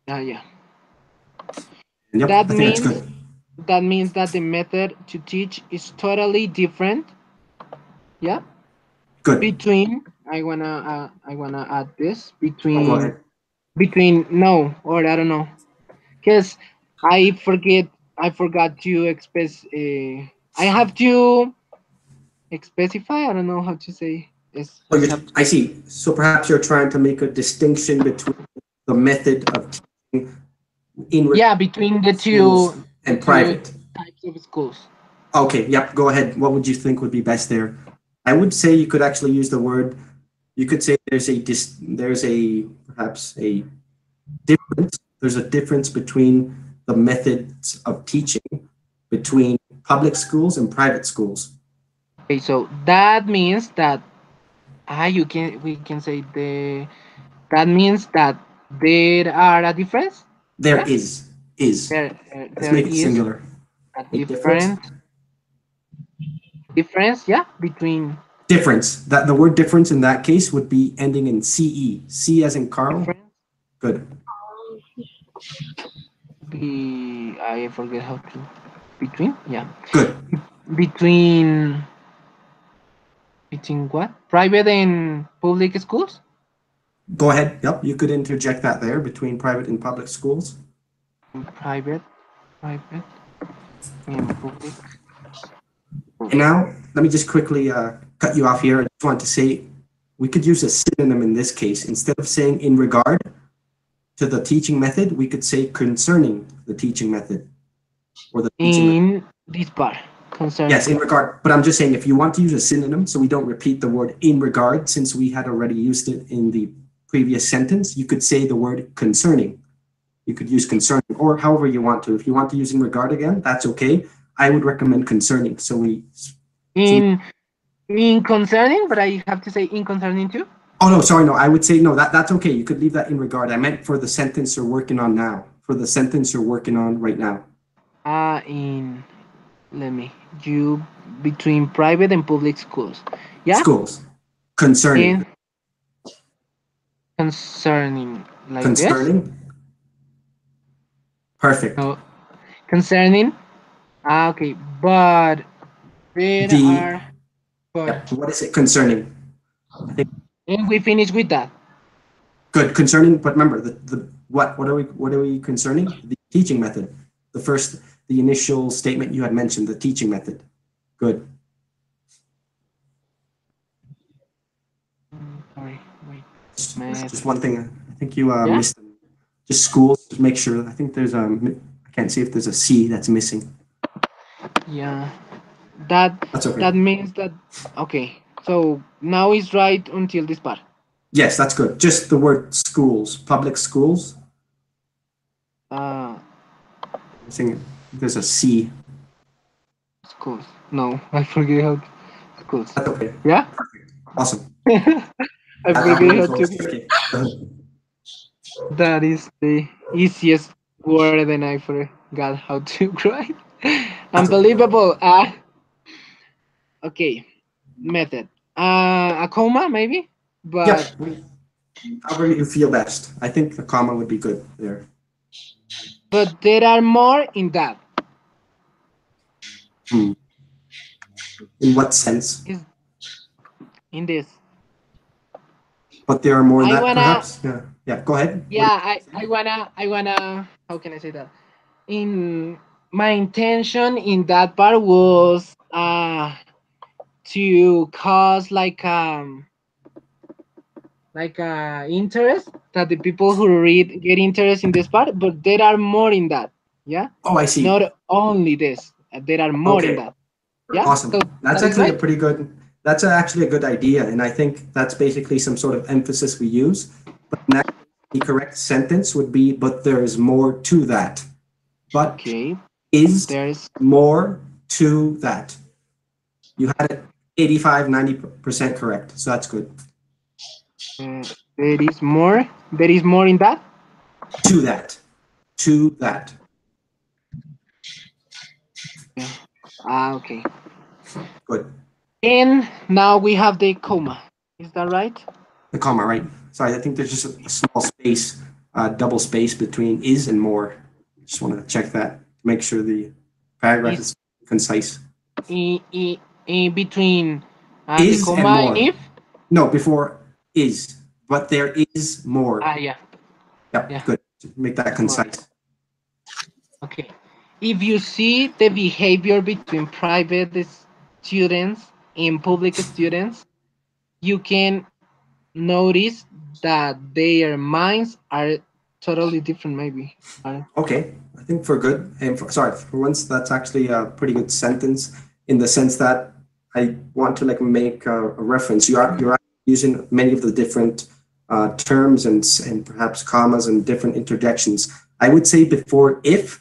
[SPEAKER 1] Yeah.
[SPEAKER 2] And yep,
[SPEAKER 1] That
[SPEAKER 2] I think that's
[SPEAKER 1] means
[SPEAKER 2] good.
[SPEAKER 1] that means that the method to teach is totally different. Yeah.
[SPEAKER 2] Good.
[SPEAKER 1] Between I wanna add this
[SPEAKER 2] Oh, go
[SPEAKER 1] between
[SPEAKER 2] ahead.
[SPEAKER 1] between no, or I don't know, because I forget I forgot to express. I have to specify. I don't know how to say. It's
[SPEAKER 2] Oh,
[SPEAKER 1] I have to.
[SPEAKER 2] I see. So perhaps you're trying to make a distinction between the method of teaching in
[SPEAKER 1] Yeah, between
[SPEAKER 2] schools
[SPEAKER 1] the
[SPEAKER 2] and
[SPEAKER 1] two
[SPEAKER 2] private.
[SPEAKER 1] types of schools.
[SPEAKER 2] Okay, yep, go ahead. What would you think would be best there? I would say you could actually use the word, you could say there's a perhaps a difference. There's a difference between the methods of teaching between public schools and private schools.
[SPEAKER 1] Okay, so that means that you can we can say that means that there are a difference.
[SPEAKER 2] There
[SPEAKER 1] Yeah,
[SPEAKER 2] is. Let's
[SPEAKER 1] there
[SPEAKER 2] make it
[SPEAKER 1] is
[SPEAKER 2] singular.
[SPEAKER 1] a
[SPEAKER 2] A difference.
[SPEAKER 1] difference. Yeah, between
[SPEAKER 2] Difference. That the word difference in that case would be ending in CE. C as in Carl.
[SPEAKER 1] difference.
[SPEAKER 2] Good.
[SPEAKER 1] I forget how to between. Yeah,
[SPEAKER 2] Good.
[SPEAKER 1] between between what? Private and public schools.
[SPEAKER 2] Go ahead. Yep, you could interject that there between private and public schools.
[SPEAKER 1] Private, private and public
[SPEAKER 2] And
[SPEAKER 1] schools.
[SPEAKER 2] now, let me just quickly cut you off here. I just want to say we could use a synonym in this case. Instead of saying in regard to the teaching method, we could say concerning the teaching method or the teaching method.
[SPEAKER 1] In this part concerning.
[SPEAKER 2] Yes, in regard. But I'm just saying if you want to use a synonym so we don't repeat the word in regard, since we had already used it in the previous sentence, you could say the word concerning. You could use concerning or however you want to. If you want to use in regard again, that's okay. I would recommend concerning. So we
[SPEAKER 1] In concerning, but I have to say in concerning too.
[SPEAKER 2] oh no, sorry, no. I would say no. That's okay. You could leave that in regard. I meant for the sentence you're working on now. For the sentence you're working on right now.
[SPEAKER 1] In let me you between private and public schools. Yeah,
[SPEAKER 2] Schools. Concerning.
[SPEAKER 1] in concerning like this.
[SPEAKER 2] Concerning. Perfect.
[SPEAKER 1] No, concerning. Okay, but there
[SPEAKER 2] The
[SPEAKER 1] are but
[SPEAKER 2] yep. What is it concerning? I think
[SPEAKER 1] and we finish with that.
[SPEAKER 2] good. Concerning, but remember the what are we concerning? The teaching method. The initial statement you had mentioned, the teaching method. Good.
[SPEAKER 1] Sorry, wait.
[SPEAKER 2] Just
[SPEAKER 1] Method.
[SPEAKER 2] one thing. I think you
[SPEAKER 1] Yeah,
[SPEAKER 2] missed. Just schools. Just make sure. I think there's I can't see if there's a C that's missing.
[SPEAKER 1] yeah. That
[SPEAKER 2] That's okay.
[SPEAKER 1] that means that okay. So now is right until this part.
[SPEAKER 2] Yes, that's good. Just the word schools, public schools.
[SPEAKER 1] Uh,
[SPEAKER 2] I think there's a C.
[SPEAKER 1] schools. No, I forget how. Schools.
[SPEAKER 2] That's okay.
[SPEAKER 1] Yeah,
[SPEAKER 2] Awesome.
[SPEAKER 1] I
[SPEAKER 2] I'm
[SPEAKER 1] forget
[SPEAKER 2] really
[SPEAKER 1] how
[SPEAKER 2] close.
[SPEAKER 1] to.
[SPEAKER 2] Okay.
[SPEAKER 1] That is the easiest word, and I forgot how to write.
[SPEAKER 2] That's okay.
[SPEAKER 1] Unbelievable. Okay, method. A comma maybe, but
[SPEAKER 2] Yep. However you feel best. I think the comma would be good there.
[SPEAKER 1] there are more in that.
[SPEAKER 2] Hmm. In what sense?
[SPEAKER 1] Is in this.
[SPEAKER 2] But there are more in
[SPEAKER 1] I
[SPEAKER 2] that,
[SPEAKER 1] wanna.
[SPEAKER 2] perhaps. Yeah. Yeah. Go ahead. What?
[SPEAKER 1] Yeah, I wanna. How can I say that? In my intention in that part was to cause interest that the people who read get interest in this part, but there are more in that. Yeah,
[SPEAKER 2] Oh, I see.
[SPEAKER 1] not only this. There are more in
[SPEAKER 2] Okay.
[SPEAKER 1] that. Yeah,
[SPEAKER 2] Awesome.
[SPEAKER 1] so
[SPEAKER 2] That's
[SPEAKER 1] that is
[SPEAKER 2] actually a
[SPEAKER 1] right.
[SPEAKER 2] pretty good. That's actually a good idea, and I think that's basically some sort of emphasis we use. But in that case, the correct sentence would be, "But there is more to that." But
[SPEAKER 1] Okay,
[SPEAKER 2] is
[SPEAKER 1] there's
[SPEAKER 2] more to that. You had it 85, 90% correct, so that's good.
[SPEAKER 1] uh, there is more. There is more in that.
[SPEAKER 2] To that. To that.
[SPEAKER 1] Yeah. Okay.
[SPEAKER 2] Good.
[SPEAKER 1] And now we have the comma. Is that right?
[SPEAKER 2] The comma, right? Sorry, I think there's just a small space, double space between is and more. Just want to check that to make sure the paragraph
[SPEAKER 1] Is
[SPEAKER 2] is concise.
[SPEAKER 1] in between the
[SPEAKER 2] Is and
[SPEAKER 1] comma and
[SPEAKER 2] more.
[SPEAKER 1] if?
[SPEAKER 2] No, before is, but there is more.
[SPEAKER 1] Yeah,
[SPEAKER 2] Yep,
[SPEAKER 1] yeah,
[SPEAKER 2] good. Make that
[SPEAKER 1] more.
[SPEAKER 2] concise.
[SPEAKER 1] Okay. If you see the behavior between private students and public students, you can notice that their minds are totally different, maybe.
[SPEAKER 2] Okay, I think for good, and sorry, for once, that's actually a pretty good sentence in the sense that I want to like make a reference. You're using many of the different terms and perhaps commas and different interjections. I would say before if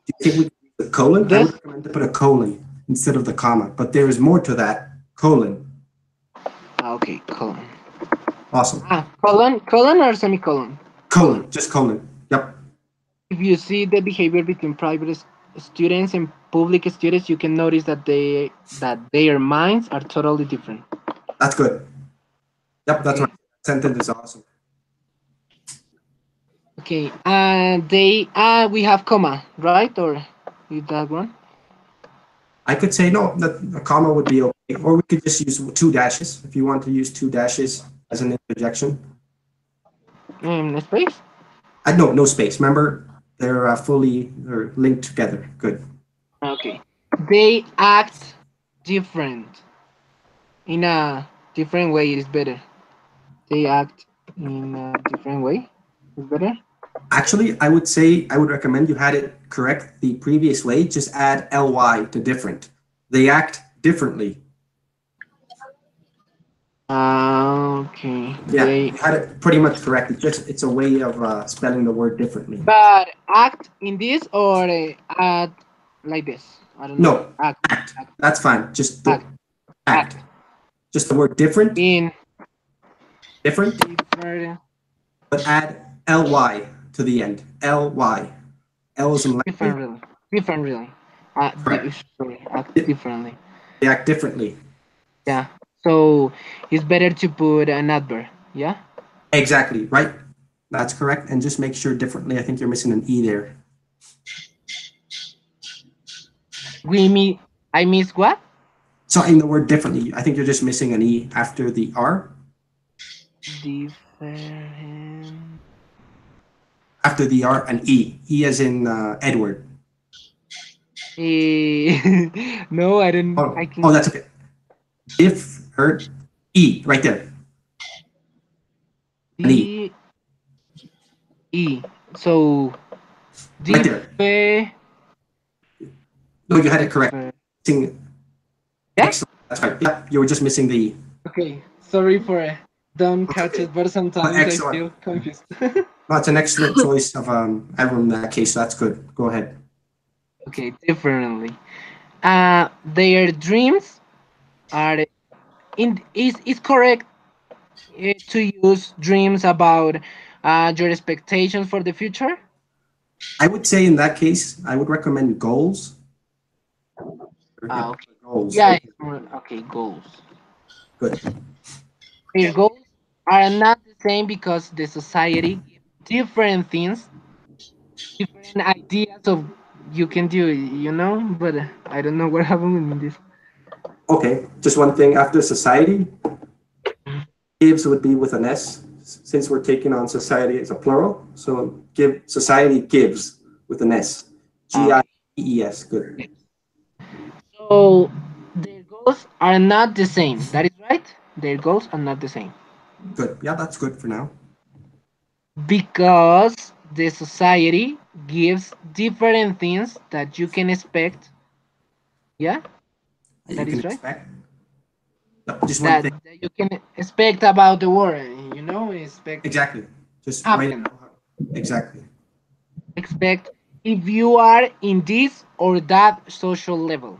[SPEAKER 2] you think we could use a colon, I would
[SPEAKER 1] This?
[SPEAKER 2] recommend to put a colon instead of the comma. But there is more to that colon.
[SPEAKER 1] Okay, colon.
[SPEAKER 2] Awesome.
[SPEAKER 1] Colon or semicolon? Colon.
[SPEAKER 2] Colon, just colon. Yep,
[SPEAKER 1] If you see the behavior between private students and public students, you can notice that their minds are totally different.
[SPEAKER 2] that's good. Yep, that's right.
[SPEAKER 1] Okay.
[SPEAKER 2] Sentence is awesome.
[SPEAKER 1] Okay. We have comma, right? Or is that one?
[SPEAKER 2] I could say no, that a comma would be okay. Or we could just use two dashes if you want to use two dashes as an interjection.
[SPEAKER 1] Space.
[SPEAKER 2] No, no space. Remember, they're linked together. Good.
[SPEAKER 1] Okay. They act different in a different way. It is better. They act in a different way. Is better.
[SPEAKER 2] Actually, I would say I would recommend you had it correct the previous way. Just add ly to different. They act differently.
[SPEAKER 1] Okay.
[SPEAKER 2] Yeah,
[SPEAKER 1] They
[SPEAKER 2] you had it pretty much correct. It's a way of spelling the word differently.
[SPEAKER 1] but act in this or act like this. I don't know.
[SPEAKER 2] No,
[SPEAKER 1] Act.
[SPEAKER 2] act.
[SPEAKER 1] Act.
[SPEAKER 2] That's fine. Just the
[SPEAKER 1] Act.
[SPEAKER 2] act.
[SPEAKER 1] Act.
[SPEAKER 2] Just the word different,
[SPEAKER 1] In
[SPEAKER 2] different,
[SPEAKER 1] different.
[SPEAKER 2] but add ly to the end. Ly. L is in language.
[SPEAKER 1] Different really. Different really.
[SPEAKER 2] Correct.
[SPEAKER 1] Sorry. Act
[SPEAKER 2] They
[SPEAKER 1] differently.
[SPEAKER 2] act differently.
[SPEAKER 1] Yeah. So it's better to put an adverb. Yeah.
[SPEAKER 2] Exactly. Right. That's correct. And just make sure differently. I think you're missing an e there.
[SPEAKER 1] We meet. I miss what?
[SPEAKER 2] So in the word differently, I think you're just missing an e after the r.
[SPEAKER 1] Different.
[SPEAKER 2] After the r, an e. E as in Edward.
[SPEAKER 1] No, I don't.
[SPEAKER 2] Oh,
[SPEAKER 1] I
[SPEAKER 2] oh,
[SPEAKER 1] can.
[SPEAKER 2] that's okay. Different e right there. An e
[SPEAKER 1] D E. So
[SPEAKER 2] right there.
[SPEAKER 1] different.
[SPEAKER 2] No, you had it correct.
[SPEAKER 1] Different.
[SPEAKER 2] Missing-
[SPEAKER 1] Yeah.
[SPEAKER 2] Excellent. That's right. Yeah, you were just missing the e.
[SPEAKER 1] Okay. Sorry for don't
[SPEAKER 2] That's
[SPEAKER 1] catch
[SPEAKER 2] okay.
[SPEAKER 1] it, but
[SPEAKER 2] Oh,
[SPEAKER 1] sometimes I
[SPEAKER 2] excellent.
[SPEAKER 1] feel confused.
[SPEAKER 2] That's an excellent choice of ever in that case. So that's good. Go ahead.
[SPEAKER 1] Okay, differently. Their dreams are in is correct to use dreams about Your expectations for the future?
[SPEAKER 2] I would say in that case, I would recommend goals. Yep,
[SPEAKER 1] Okay.
[SPEAKER 2] goals.
[SPEAKER 1] Yeah, it's more okay, goals.
[SPEAKER 2] Good.
[SPEAKER 1] Your goals are not the same because the society gives different things, different ideas of you can do, but I don't know what happened in this.
[SPEAKER 2] Okay, just one thing. After society, gives would be with an S, since we're taking on society as a plural. So give society gives with an S. G I
[SPEAKER 1] Okay.
[SPEAKER 2] E E S. Good.
[SPEAKER 1] So their goals are not the same. That is right. Their goals are not the same
[SPEAKER 2] Good. Yeah, that's good for now.
[SPEAKER 1] because the society gives different things that you can expect. Yeah,
[SPEAKER 2] That you
[SPEAKER 1] that
[SPEAKER 2] can
[SPEAKER 1] is right.
[SPEAKER 2] expect. No, just one
[SPEAKER 1] That,
[SPEAKER 2] thing.
[SPEAKER 1] that you can expect about the world. Expect
[SPEAKER 2] Exactly. Just write it
[SPEAKER 1] happen.
[SPEAKER 2] down. Exactly.
[SPEAKER 1] Expect if you are in this or that social level.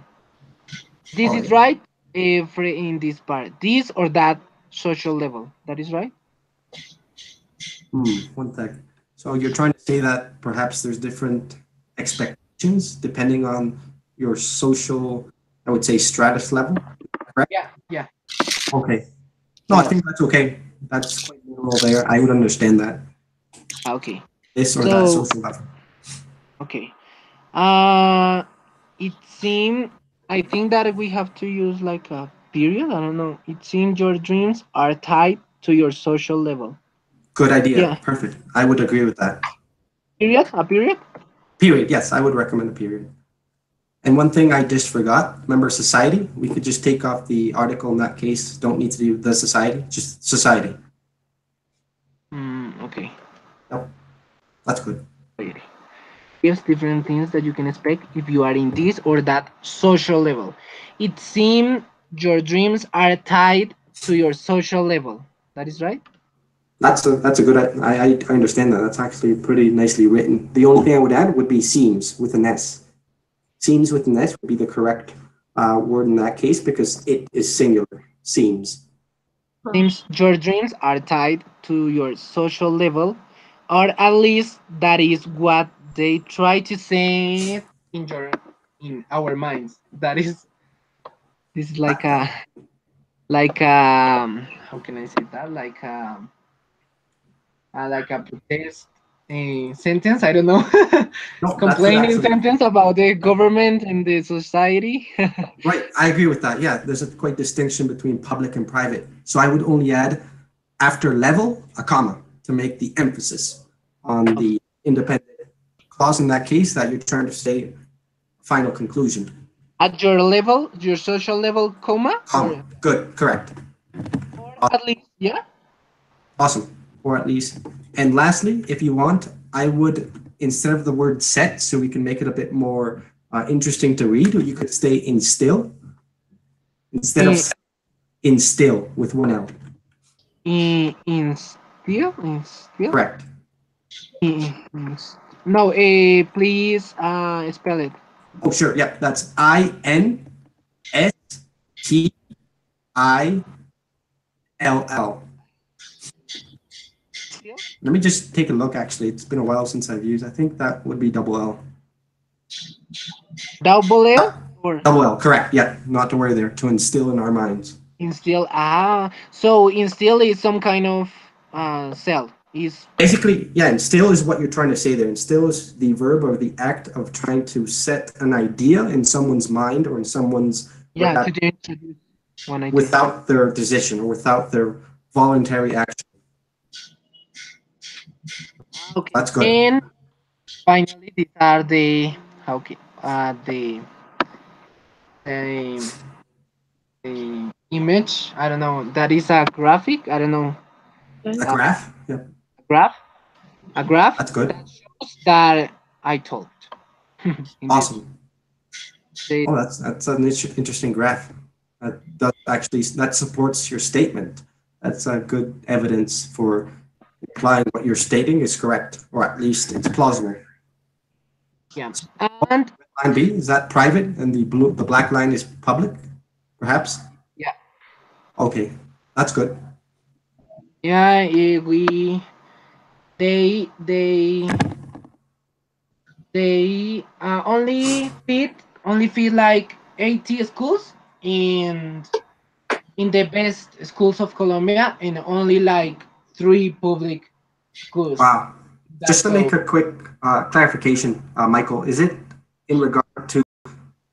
[SPEAKER 1] This
[SPEAKER 2] All
[SPEAKER 1] is
[SPEAKER 2] right.
[SPEAKER 1] right. If in this part, this or that social level. That is right.
[SPEAKER 2] One thing. So you're trying to say that perhaps there's different expectations depending on your social, I would say, stratus level. Correct?
[SPEAKER 1] Yeah. Yeah.
[SPEAKER 2] Okay. No, I
[SPEAKER 1] Kind of.
[SPEAKER 2] think that's okay. That's quite normal there. I would understand that.
[SPEAKER 1] Okay.
[SPEAKER 2] This or that
[SPEAKER 1] So
[SPEAKER 2] social level.
[SPEAKER 1] okay. Uh, it seemed. I think that we have to use like a period. I don't know. It seems your dreams are tied to your social level.
[SPEAKER 2] Good idea.
[SPEAKER 1] Yeah.
[SPEAKER 2] Perfect. I would agree with that.
[SPEAKER 1] Period. A period.
[SPEAKER 2] Period. Yes, I would recommend a period. And one thing I just forgot, remember society? We could just take off the article in that case. Don't need to do the society, just society.
[SPEAKER 1] Okay.
[SPEAKER 2] Yep, that's good.
[SPEAKER 1] Okay. Here's different things that you can expect if you are in this or that social level. It seems your dreams are tied to your social level. That is right?
[SPEAKER 2] That's a good. I understand that. That's actually pretty nicely written. The only thing I would add would be seems with an S. Seems with an S would be the correct word in that case because it is singular. Seems.
[SPEAKER 1] Seems your dreams are tied to your social level, or at least that is what they try to say in our minds. That is this is how can I say that like a protest sentence. I don't know,
[SPEAKER 2] No, that's
[SPEAKER 1] complaining
[SPEAKER 2] actually
[SPEAKER 1] sentence about the government and the society.
[SPEAKER 2] right. I agree with that. Yeah, there's a quite distinction between public and private. So I would only add after level a comma to make the emphasis on the independent clause in that case that you're trying to say final conclusion.
[SPEAKER 1] At your level, your social level, comma,
[SPEAKER 2] Comma. Good. Correct.
[SPEAKER 1] or at least, yeah.
[SPEAKER 2] Awesome. Or at least. And lastly, if you want, I would, instead of the word set, so we can make it a bit more interesting to read, you could stay instill instead of
[SPEAKER 1] In,
[SPEAKER 2] set, instill with one L.
[SPEAKER 1] in still,
[SPEAKER 2] Correct.
[SPEAKER 1] in, no, please, spell it.
[SPEAKER 2] Oh, sure. Yeah, that's INSTILL.
[SPEAKER 1] Still,
[SPEAKER 2] Let me just take a look, actually. It's been a while since I've used. I think that would be double L.
[SPEAKER 1] double L or
[SPEAKER 2] Double L, correct. Yeah, not to worry there. To instill in our minds.
[SPEAKER 1] instill. So instill is some kind of cell. Is
[SPEAKER 2] Basically, yeah, instill is what you're trying to say there. Instill is the verb or the act of trying to set an idea in someone's mind or in someone's
[SPEAKER 1] yeah to introduce one idea.
[SPEAKER 2] without their decision or without their voluntary action.
[SPEAKER 1] Okay,
[SPEAKER 2] That's good.
[SPEAKER 1] and finally, these are the how can the the image. I don't know. That is a graphic. I don't know.
[SPEAKER 2] A
[SPEAKER 1] Uh,
[SPEAKER 2] graph? Yeah,
[SPEAKER 1] graph. A graph
[SPEAKER 2] that's good.
[SPEAKER 1] that shows that I talked in this.
[SPEAKER 2] Awesome.
[SPEAKER 1] The,
[SPEAKER 2] Oh, that's an interesting graph. That actually that supports your statement. That's a good evidence for implying what you're stating is correct, or at least it's plausible.
[SPEAKER 1] yeah, and
[SPEAKER 2] Line B, is that private and the black line is public, perhaps?
[SPEAKER 1] yeah,
[SPEAKER 2] Okay, that's good.
[SPEAKER 1] yeah. We they they only feed like 80 schools in the best schools of Colombia, and only like three public schools.
[SPEAKER 2] Wow. Just
[SPEAKER 1] That's
[SPEAKER 2] to make
[SPEAKER 1] all.
[SPEAKER 2] a quick clarification, Michael, is it in regard to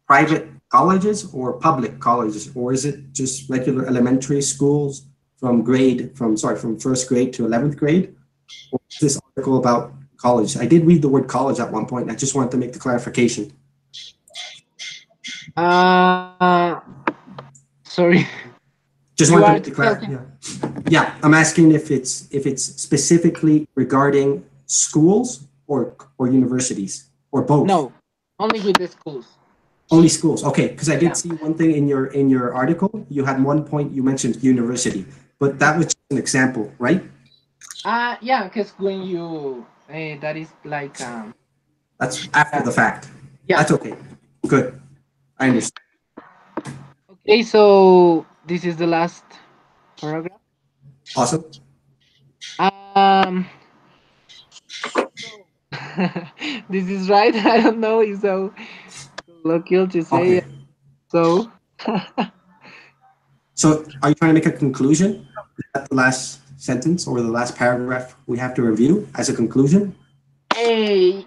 [SPEAKER 2] private colleges or public colleges, or is it just regular elementary schools from first grade to 11th grade? Or is this article about college? I did read the word college at one point. I just wanted to make the clarification.
[SPEAKER 1] Uh, Sorry,
[SPEAKER 2] Just
[SPEAKER 1] you
[SPEAKER 2] wanted to
[SPEAKER 1] are
[SPEAKER 2] make the
[SPEAKER 1] talking.
[SPEAKER 2] yeah. Yeah, I'm asking if it's specifically regarding schools or universities or both.
[SPEAKER 1] No, only with the schools.
[SPEAKER 2] Only schools. Okay, because I did
[SPEAKER 1] Yeah.
[SPEAKER 2] see one thing in your article. You had one point you mentioned university, but that was just an example, right?
[SPEAKER 1] Yeah, because when you that is like
[SPEAKER 2] That's after
[SPEAKER 1] uh,
[SPEAKER 2] the fact.
[SPEAKER 1] yeah.
[SPEAKER 2] That's okay. Good. I understand.
[SPEAKER 1] Okay, so this is the last paragraph.
[SPEAKER 2] Awesome.
[SPEAKER 1] Um, this is right. I don't know. It's so colloquial to say
[SPEAKER 2] Okay.
[SPEAKER 1] so.
[SPEAKER 2] So are you trying to make a conclusion? Is that the last sentence or the last paragraph we have to review as a conclusion?
[SPEAKER 1] Hey,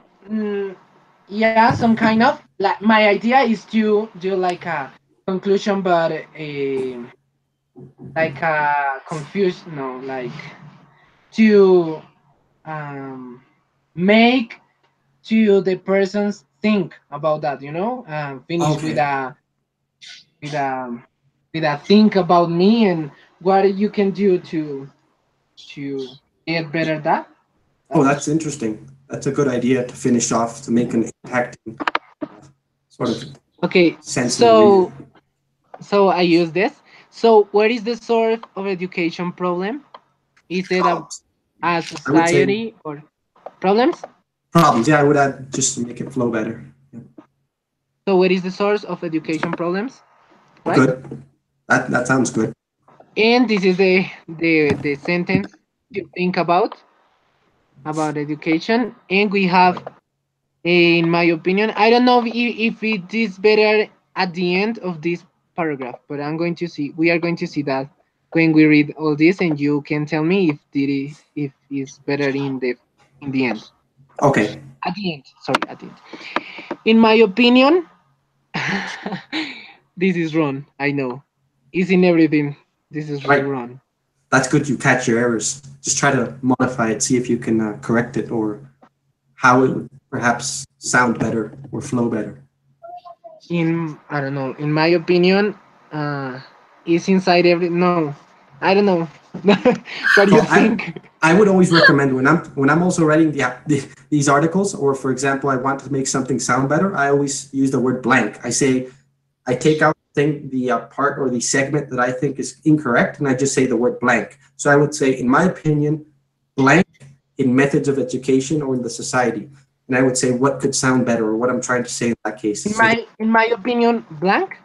[SPEAKER 1] yeah, some kind of. Like my idea is to do like a conclusion, but like a confusion. No, like to um make to the persons think about that. Finish with
[SPEAKER 2] Okay.
[SPEAKER 1] with a a think about me and what you can do to get better.
[SPEAKER 2] Oh,
[SPEAKER 1] That's
[SPEAKER 2] that's interesting. That's a good idea to finish off to make an impacting sort of
[SPEAKER 1] okay.
[SPEAKER 2] sense in the reader.
[SPEAKER 1] So I use this. So what is the source of education problem? Is it
[SPEAKER 2] Problems.
[SPEAKER 1] a
[SPEAKER 2] I would say
[SPEAKER 1] society or problems?
[SPEAKER 2] problems. Yeah, I would add just to make it flow better. Yeah.
[SPEAKER 1] So what is the source of education problems? Right?
[SPEAKER 2] Good. That sounds good.
[SPEAKER 1] And this is the sentence to think about education. And we have, in my opinion, I don't know if it is better at the end of this paragraph, but we are going to see that when we read all this, and you can tell me if it's better in the end.
[SPEAKER 2] Okay.
[SPEAKER 1] At the end, sorry, at the end. In my opinion, this is wrong. I know. It's in everything. This is
[SPEAKER 2] Right.
[SPEAKER 1] wrong.
[SPEAKER 2] That's good. You catch your errors. Just try to modify it. See if you can correct it or how it would perhaps sound better or flow better.
[SPEAKER 1] In I don't know. In my opinion, it's inside every. No, I don't know. What do you
[SPEAKER 2] Well, I
[SPEAKER 1] think?
[SPEAKER 2] I would always recommend when I'm also writing these articles, or for example, I want to make something sound better. I always use the word blank. I take out the part or the segment that I think is incorrect, and I just say the word blank. So I would say, in my opinion, blank in methods of education or in the society, and I would say what could sound better or what I'm trying to say in that case. So
[SPEAKER 1] In my opinion, blank.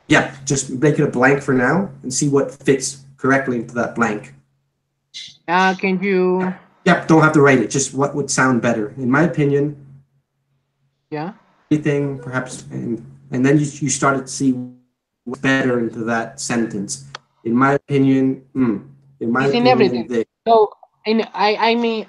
[SPEAKER 2] yeah, just make it a blank for now and see what fits correctly into that blank.
[SPEAKER 1] Can you?
[SPEAKER 2] Yep, don't have to write it. Just what would sound better. In my opinion,
[SPEAKER 1] Yeah.
[SPEAKER 2] anything perhaps, and then you started to see what's better into that sentence. In my opinion, in my
[SPEAKER 1] It's in
[SPEAKER 2] opinion,
[SPEAKER 1] everything.
[SPEAKER 2] they.
[SPEAKER 1] So, I mean,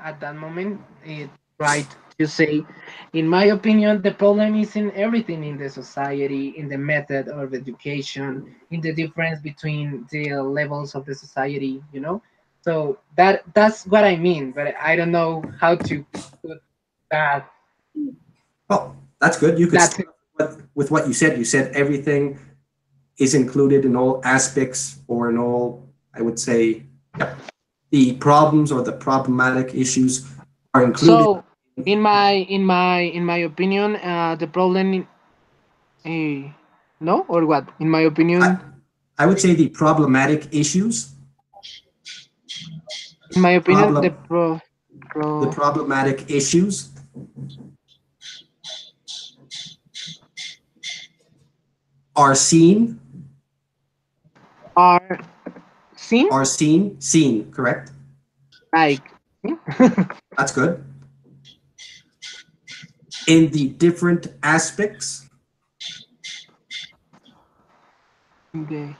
[SPEAKER 1] at that moment, it's right to say, in my opinion, the problem is in everything in the society, in the method of education, in the difference between the levels of the society. So that's what I mean, but I don't know how to put that.
[SPEAKER 2] Oh, that's good. You could
[SPEAKER 1] That's
[SPEAKER 2] start with what you said. You said everything is included in all aspects or in all, I would say, yep, the problems or the problematic issues are included.
[SPEAKER 1] so. In my opinion, the problem. No, or what? In my
[SPEAKER 2] I,
[SPEAKER 1] opinion,
[SPEAKER 2] I would say the problematic issues,
[SPEAKER 1] in my opinion, the
[SPEAKER 2] problem, the
[SPEAKER 1] pro
[SPEAKER 2] problematic issues are seen,
[SPEAKER 1] are seen
[SPEAKER 2] are seen, correct?
[SPEAKER 1] like.
[SPEAKER 2] That's good. In the different aspects,
[SPEAKER 1] The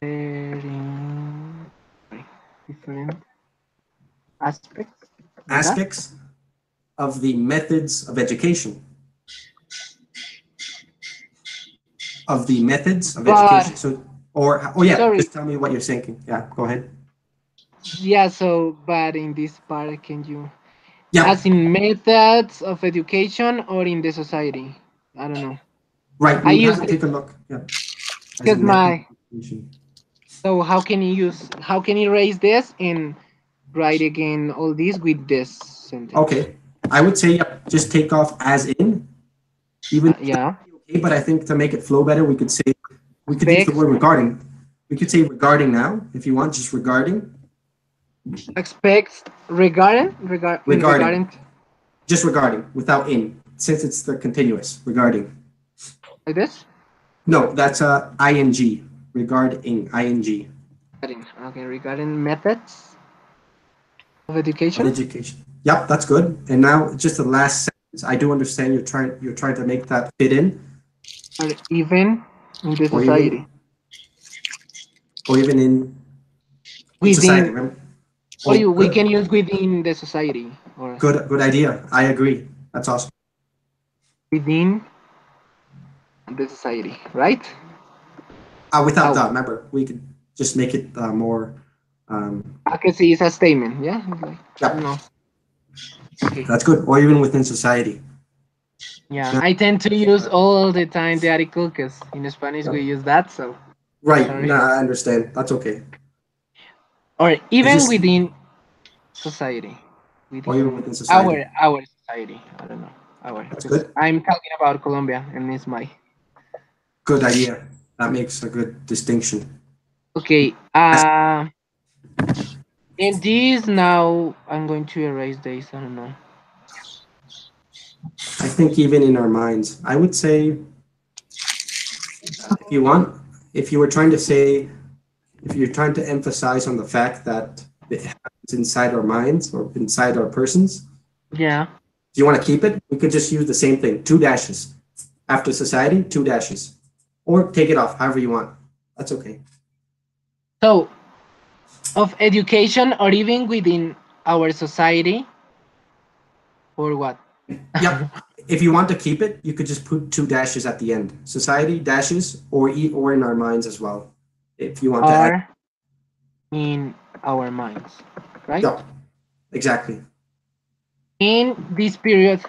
[SPEAKER 1] very different aspects like that.
[SPEAKER 2] aspects of the methods of education. Of the methods of
[SPEAKER 1] But
[SPEAKER 2] education. So, or oh yeah,
[SPEAKER 1] sorry,
[SPEAKER 2] just tell me what you're thinking. Yeah, go ahead.
[SPEAKER 1] yeah. So, but in this part, can you,
[SPEAKER 2] Yeah,
[SPEAKER 1] as in methods of education or in the society? I don't know.
[SPEAKER 2] right.
[SPEAKER 1] I
[SPEAKER 2] We would have
[SPEAKER 1] use
[SPEAKER 2] to
[SPEAKER 1] this
[SPEAKER 2] take a look. Yeah, as
[SPEAKER 1] because
[SPEAKER 2] in method
[SPEAKER 1] my.
[SPEAKER 2] of education.
[SPEAKER 1] So how can you use? How can you erase this and write again all this with this sentence?
[SPEAKER 2] Okay, I would say yep, just take off as in, even though that
[SPEAKER 1] Yeah.
[SPEAKER 2] would be okay, but I think to make it flow better, we could say we could use the
[SPEAKER 1] Expects
[SPEAKER 2] word regarding. We could say regarding now, if you want, just regarding.
[SPEAKER 1] expects
[SPEAKER 2] Regarding,
[SPEAKER 1] regarding
[SPEAKER 2] just regarding, without in, since it's the continuous. Regarding.
[SPEAKER 1] like this.
[SPEAKER 2] No, that's ing. Regarding ing
[SPEAKER 1] Okay, regarding methods of
[SPEAKER 2] of
[SPEAKER 1] education
[SPEAKER 2] education. Yep, that's good. And now just the last sentence. I do understand you're trying to make that fit in,
[SPEAKER 1] or even in the
[SPEAKER 2] or
[SPEAKER 1] society
[SPEAKER 2] even or even in society.
[SPEAKER 1] within
[SPEAKER 2] Remember?
[SPEAKER 1] or
[SPEAKER 2] Oh,
[SPEAKER 1] you we
[SPEAKER 2] good.
[SPEAKER 1] can use within the society or
[SPEAKER 2] Good idea. I agree. That's awesome.
[SPEAKER 1] within the society, right?
[SPEAKER 2] Without
[SPEAKER 1] How?
[SPEAKER 2] that, remember, we could just make it more.
[SPEAKER 1] I can see it's a statement. Yeah. It's like,
[SPEAKER 2] Yep,
[SPEAKER 1] no. Okay.
[SPEAKER 2] that's good. Or even within society.
[SPEAKER 1] Yeah,
[SPEAKER 2] Yeah,
[SPEAKER 1] I tend to use all the time the article because in Spanish we
[SPEAKER 2] yep.
[SPEAKER 1] use that. So
[SPEAKER 2] Right. No,
[SPEAKER 1] sorry.
[SPEAKER 2] I understand. That's okay.
[SPEAKER 1] Or
[SPEAKER 2] It's
[SPEAKER 1] even
[SPEAKER 2] just,
[SPEAKER 1] within society,
[SPEAKER 2] or even
[SPEAKER 1] within
[SPEAKER 2] within society.
[SPEAKER 1] our society. I don't know our
[SPEAKER 2] That's
[SPEAKER 1] because
[SPEAKER 2] good.
[SPEAKER 1] I'm talking about Colombia and it's my
[SPEAKER 2] Good idea. That makes a good distinction.
[SPEAKER 1] okay.
[SPEAKER 2] As-
[SPEAKER 1] And this now I'm going to erase this. I don't know.
[SPEAKER 2] I think even in our minds, I would say, if you want, if you were trying to say, if you're trying to emphasize on the fact that it happens inside our minds or inside our persons,
[SPEAKER 1] Yeah.
[SPEAKER 2] do you want to keep it? We could just use the same thing, two dashes. After society, two dashes. Or take it off, however you want. That's okay.
[SPEAKER 1] So of education or even within our society or what?
[SPEAKER 2] Yep. If you want to keep it, you could just put two dashes at the end. Society, dashes, or in our minds as well. If you want to add.
[SPEAKER 1] Are in our minds, right?
[SPEAKER 2] Yep, exactly.
[SPEAKER 1] In this period,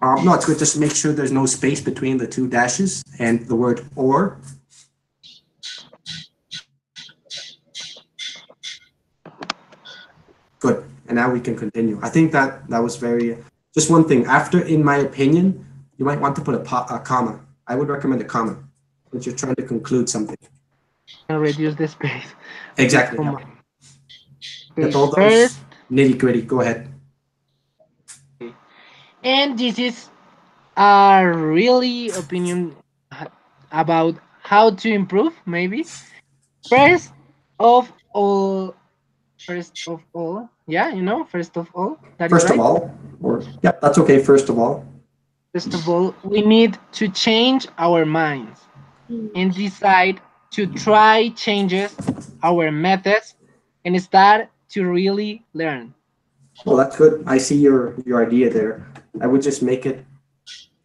[SPEAKER 2] No, it's good. Just make sure there's no space between the two dashes and the word or. Good. And now we can continue. I think that was very, just one thing. After, in my opinion, you might want to put a comma. I would recommend a comma since you're trying to conclude something.
[SPEAKER 1] and reduce the space. Okay,
[SPEAKER 2] Exactly.
[SPEAKER 1] come
[SPEAKER 2] Yep.
[SPEAKER 1] on.
[SPEAKER 2] Yep.
[SPEAKER 1] Okay,
[SPEAKER 2] All
[SPEAKER 1] first,
[SPEAKER 2] those nitty gritty. Go ahead.
[SPEAKER 1] okay. And this is a really opinion about how to improve, maybe. First of all, first of all, yeah, first of all, that is
[SPEAKER 2] First of
[SPEAKER 1] right.
[SPEAKER 2] all, or yep, that's okay. First of all,
[SPEAKER 1] First of all, we need to change our minds and decide to try changes our methods and start to really learn.
[SPEAKER 2] well, that's good. I see your idea there. I would just make it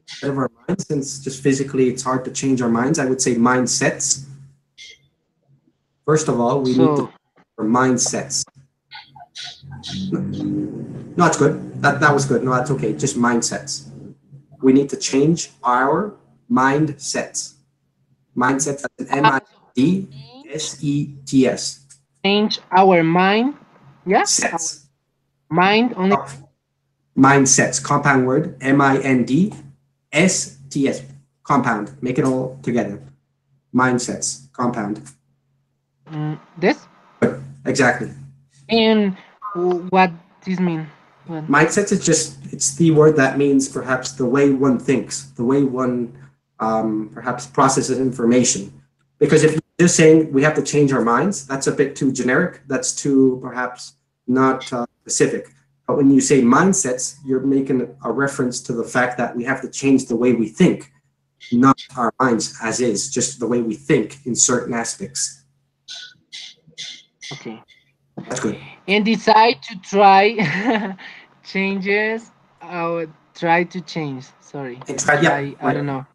[SPEAKER 2] instead of our minds, since just physically it's hard to change our minds. I would say mindsets. First of all, we need to
[SPEAKER 1] So,
[SPEAKER 2] change our mindsets. No, that's good. That was good. No, that's okay. Just mindsets. We need to change our mindsets. Mindsets as an M I D S E T S.
[SPEAKER 1] change our mind. Yeah, our
[SPEAKER 2] Sets.
[SPEAKER 1] mind only.
[SPEAKER 2] Oh, mindsets. Compound word. MINDSTS. Compound. Make it all together. Mindsets. Compound.
[SPEAKER 1] This
[SPEAKER 2] Exactly.
[SPEAKER 1] and what this mean? Well,
[SPEAKER 2] Mindsets is just, it's the word that means perhaps the way one thinks, the way one perhaps processes information. Because if you just saying we have to change our minds, that's a bit too generic. That's too perhaps not specific. But when you say mindsets, you're making a reference to the fact that we have to change the way we think, not our minds as is, just the way we think in certain aspects.
[SPEAKER 1] Okay.
[SPEAKER 2] That's good.
[SPEAKER 1] And decide to try changes. Try to change. Sorry.
[SPEAKER 2] And try, yeah,
[SPEAKER 1] I
[SPEAKER 2] right.
[SPEAKER 1] don't know.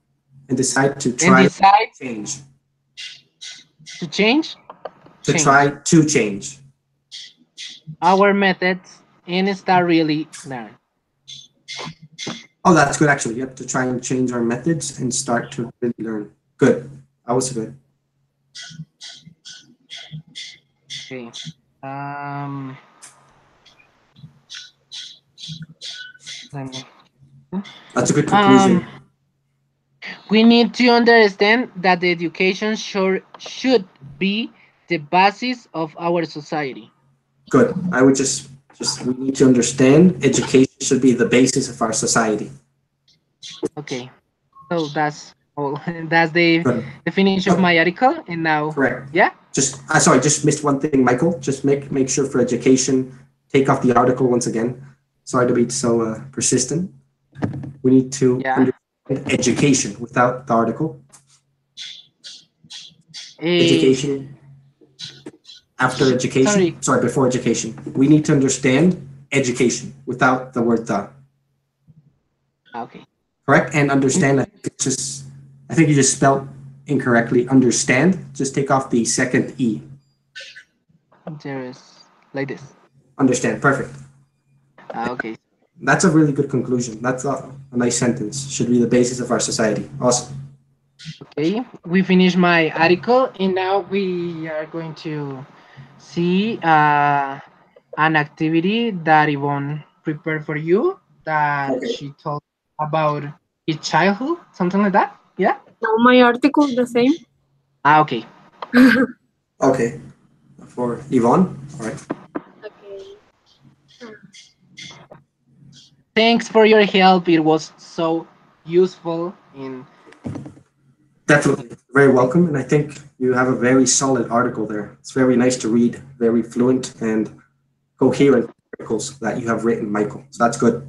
[SPEAKER 2] And decide to
[SPEAKER 1] And
[SPEAKER 2] try
[SPEAKER 1] decide
[SPEAKER 2] change.
[SPEAKER 1] to change.
[SPEAKER 2] To try to change.
[SPEAKER 1] Our methods and start really learn.
[SPEAKER 2] Oh, that's good actually. Yep, to try and change our methods and start to really learn. Good. That was good.
[SPEAKER 1] Okay. Um. let me-
[SPEAKER 2] That's a good conclusion.
[SPEAKER 1] we need to understand that the education should be the basis of our society.
[SPEAKER 2] Good. I would just we need to understand education should be the basis of our society.
[SPEAKER 1] Okay. So that's all. That's the
[SPEAKER 2] Good.
[SPEAKER 1] finish of
[SPEAKER 2] Oh,
[SPEAKER 1] my article. And now,
[SPEAKER 2] correct.
[SPEAKER 1] yeah.
[SPEAKER 2] Just sorry, just missed one thing, Michael. Just make sure for education, take off the article once again. Sorry to be so persistent. We need to
[SPEAKER 1] Yeah.
[SPEAKER 2] understand education without the article.
[SPEAKER 1] Eh,
[SPEAKER 2] Education after education.
[SPEAKER 1] sorry.
[SPEAKER 2] Sorry, before education. We need to understand education without the word the.
[SPEAKER 1] Okay.
[SPEAKER 2] Correct? And understand, I think you just spelled incorrectly. Understand. Just take off the second E.
[SPEAKER 1] There is like this.
[SPEAKER 2] Understand. Perfect.
[SPEAKER 1] Okay.
[SPEAKER 2] That's a really good conclusion. That's a nice sentence. Should be the basis of our society. Awesome.
[SPEAKER 1] Okay. We finished my article, and now we are going to see an activity that Yvonne prepared for you that
[SPEAKER 2] Okay.
[SPEAKER 1] she told about his childhood, something like that. Yeah.
[SPEAKER 3] Now my article the same.
[SPEAKER 1] Okay.
[SPEAKER 2] Okay. For Yvonne. All right.
[SPEAKER 3] Okay.
[SPEAKER 1] Thanks for your help. It was so useful. In
[SPEAKER 2] Definitely. Very welcome. And I think you have a very solid article there. It's very nice to read, very fluent and coherent articles that you have written, Michael. So that's good.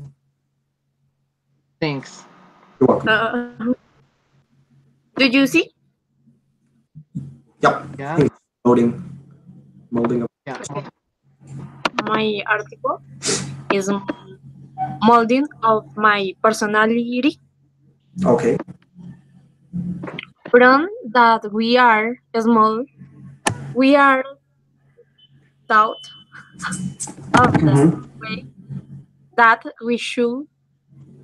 [SPEAKER 1] thanks.
[SPEAKER 2] You're welcome.
[SPEAKER 3] Did you see?
[SPEAKER 2] Yep.
[SPEAKER 1] Yeah.
[SPEAKER 2] Molding. Molding up.
[SPEAKER 1] Yeah.
[SPEAKER 3] Okay. My article is molding of my personality
[SPEAKER 2] Okay.
[SPEAKER 3] from that we are small. We are taught of the
[SPEAKER 2] Mm-hmm.
[SPEAKER 3] way that we should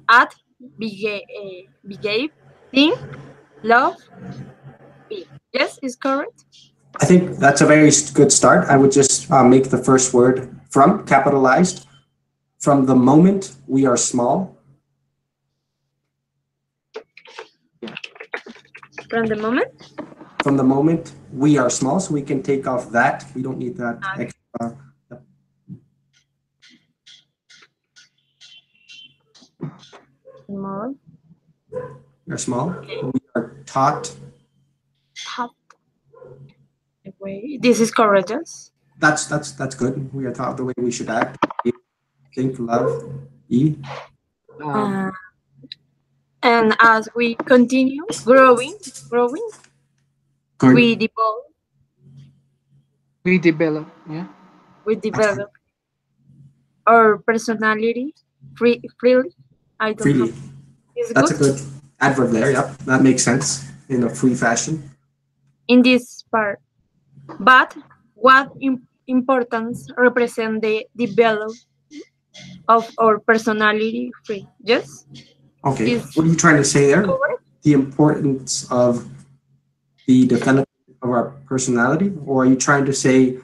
[SPEAKER 3] act, behave, think, love, be. Yes, is correct.
[SPEAKER 2] I think that's a very good start. I would just make the first word from capitalized. From the moment we are small.
[SPEAKER 3] From the moment.
[SPEAKER 2] From the moment we are small, so we can take off that. We don't need that extra.
[SPEAKER 3] Small.
[SPEAKER 2] We are small. We are taught.
[SPEAKER 3] Taught. Way. This is correct. Yes.
[SPEAKER 2] That's good. We are taught the way we should act, think, love, be.
[SPEAKER 1] Um,
[SPEAKER 3] And as we continue growing,
[SPEAKER 2] Good.
[SPEAKER 3] we develop,
[SPEAKER 1] we develop. Yeah.
[SPEAKER 3] we develop our personality freely. I don't have.
[SPEAKER 2] Freely.
[SPEAKER 3] It's
[SPEAKER 2] That's
[SPEAKER 3] good
[SPEAKER 2] a good adverb there. Yep, that makes sense in a free fashion.
[SPEAKER 3] in this part. But what importance represent the development of our personality free? Yes,
[SPEAKER 2] Okay.
[SPEAKER 3] is
[SPEAKER 2] What are you trying to say there?
[SPEAKER 3] correct.
[SPEAKER 2] The importance of the development of our personality, or are you trying to say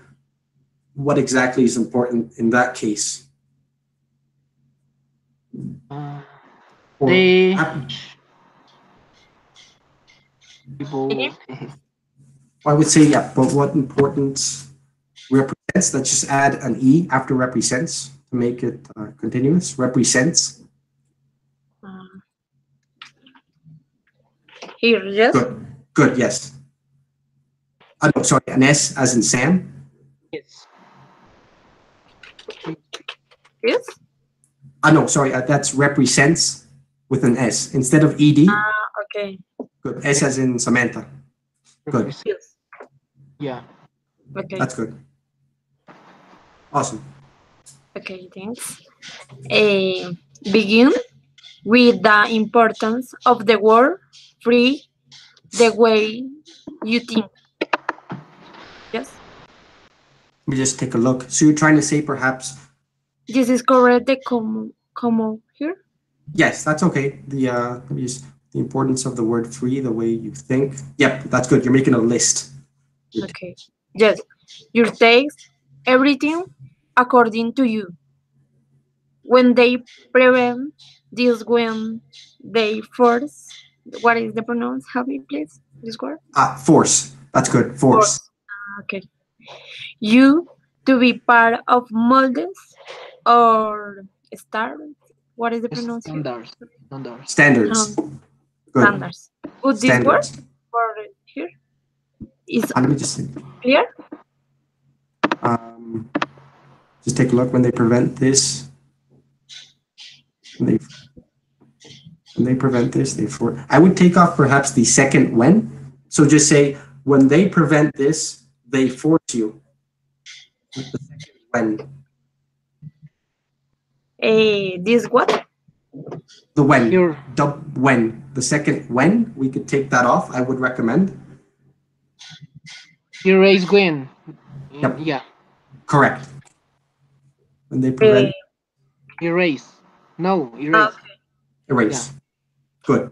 [SPEAKER 2] what exactly is important in that case?
[SPEAKER 1] Uh,
[SPEAKER 2] Or
[SPEAKER 1] they people.
[SPEAKER 2] I would say, yeah, but what importance represents? Let's just add an E after represents to make it continuous. Represents.
[SPEAKER 3] Here, yes.
[SPEAKER 2] Good. Good, yes. No, sorry, an S as in Sam.
[SPEAKER 1] Yes.
[SPEAKER 3] Yes.
[SPEAKER 2] No, sorry, that's represents with an S instead of ed.
[SPEAKER 3] Okay.
[SPEAKER 2] Good. S as in Samantha. Good.
[SPEAKER 3] Yes.
[SPEAKER 1] Yeah.
[SPEAKER 3] Okay.
[SPEAKER 2] That's good. Awesome.
[SPEAKER 3] Okay. Thanks. Begin with the importance of the word free the way you think. Yes.
[SPEAKER 2] Let me just take a look. So you're trying to say perhaps,
[SPEAKER 3] This is correct. The como here.
[SPEAKER 2] yes, that's okay. Let me just, the importance of the word free, the way you think. Yep, that's good. You're making a list.
[SPEAKER 3] Okay. Yes. Your takes everything according to you. When they prevent this, when they force. What is the pronounce? Help me, please. This word.
[SPEAKER 2] Force. That's good. Force.
[SPEAKER 3] Force. Okay. You to be part of moldes or stars. What is the pronounce here?
[SPEAKER 1] Standards. Standards.
[SPEAKER 2] Standards. Good.
[SPEAKER 3] Standards. Would this word
[SPEAKER 2] Standards.
[SPEAKER 3] for here is
[SPEAKER 2] Let me just
[SPEAKER 3] clear?
[SPEAKER 2] um, just take a look when they prevent this. When they prevent this, I would take off perhaps the second when. So just say when they prevent this, they force you. The second when.
[SPEAKER 3] This what?
[SPEAKER 2] The when.
[SPEAKER 1] Your
[SPEAKER 2] When. The second when, we could take that off, I would recommend.
[SPEAKER 1] erase Gwen.
[SPEAKER 2] Yep.
[SPEAKER 1] Yeah.
[SPEAKER 2] Correct. When they prevent,
[SPEAKER 1] Erase. No, erase.
[SPEAKER 2] erase. Good.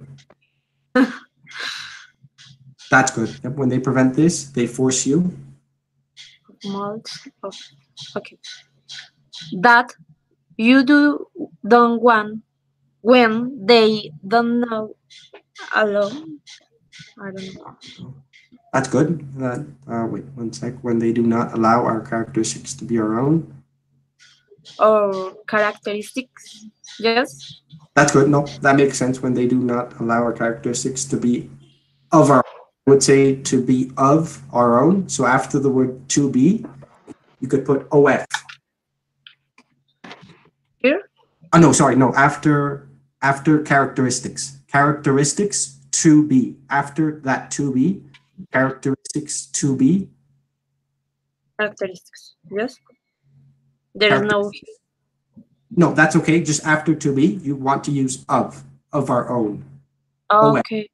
[SPEAKER 2] That's good. Yep. When they prevent this, they force you.
[SPEAKER 3] Molds of okay. That you don't want when they don't know alone. I don't know.
[SPEAKER 2] That's good. Wait one sec. When they do not allow our characteristics to be our own.
[SPEAKER 3] Or characteristics. Yes.
[SPEAKER 2] That's good. No, that makes sense. When they do not allow our characteristics to be of our own. I would say to be of our own. So after the word to be, you could put OF.
[SPEAKER 3] Here.
[SPEAKER 2] Oh no, sorry, no. After characteristics. Characteristics to be. After that to be. Characteristics to be.
[SPEAKER 3] Characteristics. Yes. There is no.
[SPEAKER 2] No, that's okay. Just after to be, you want to use of our own.
[SPEAKER 3] Okay.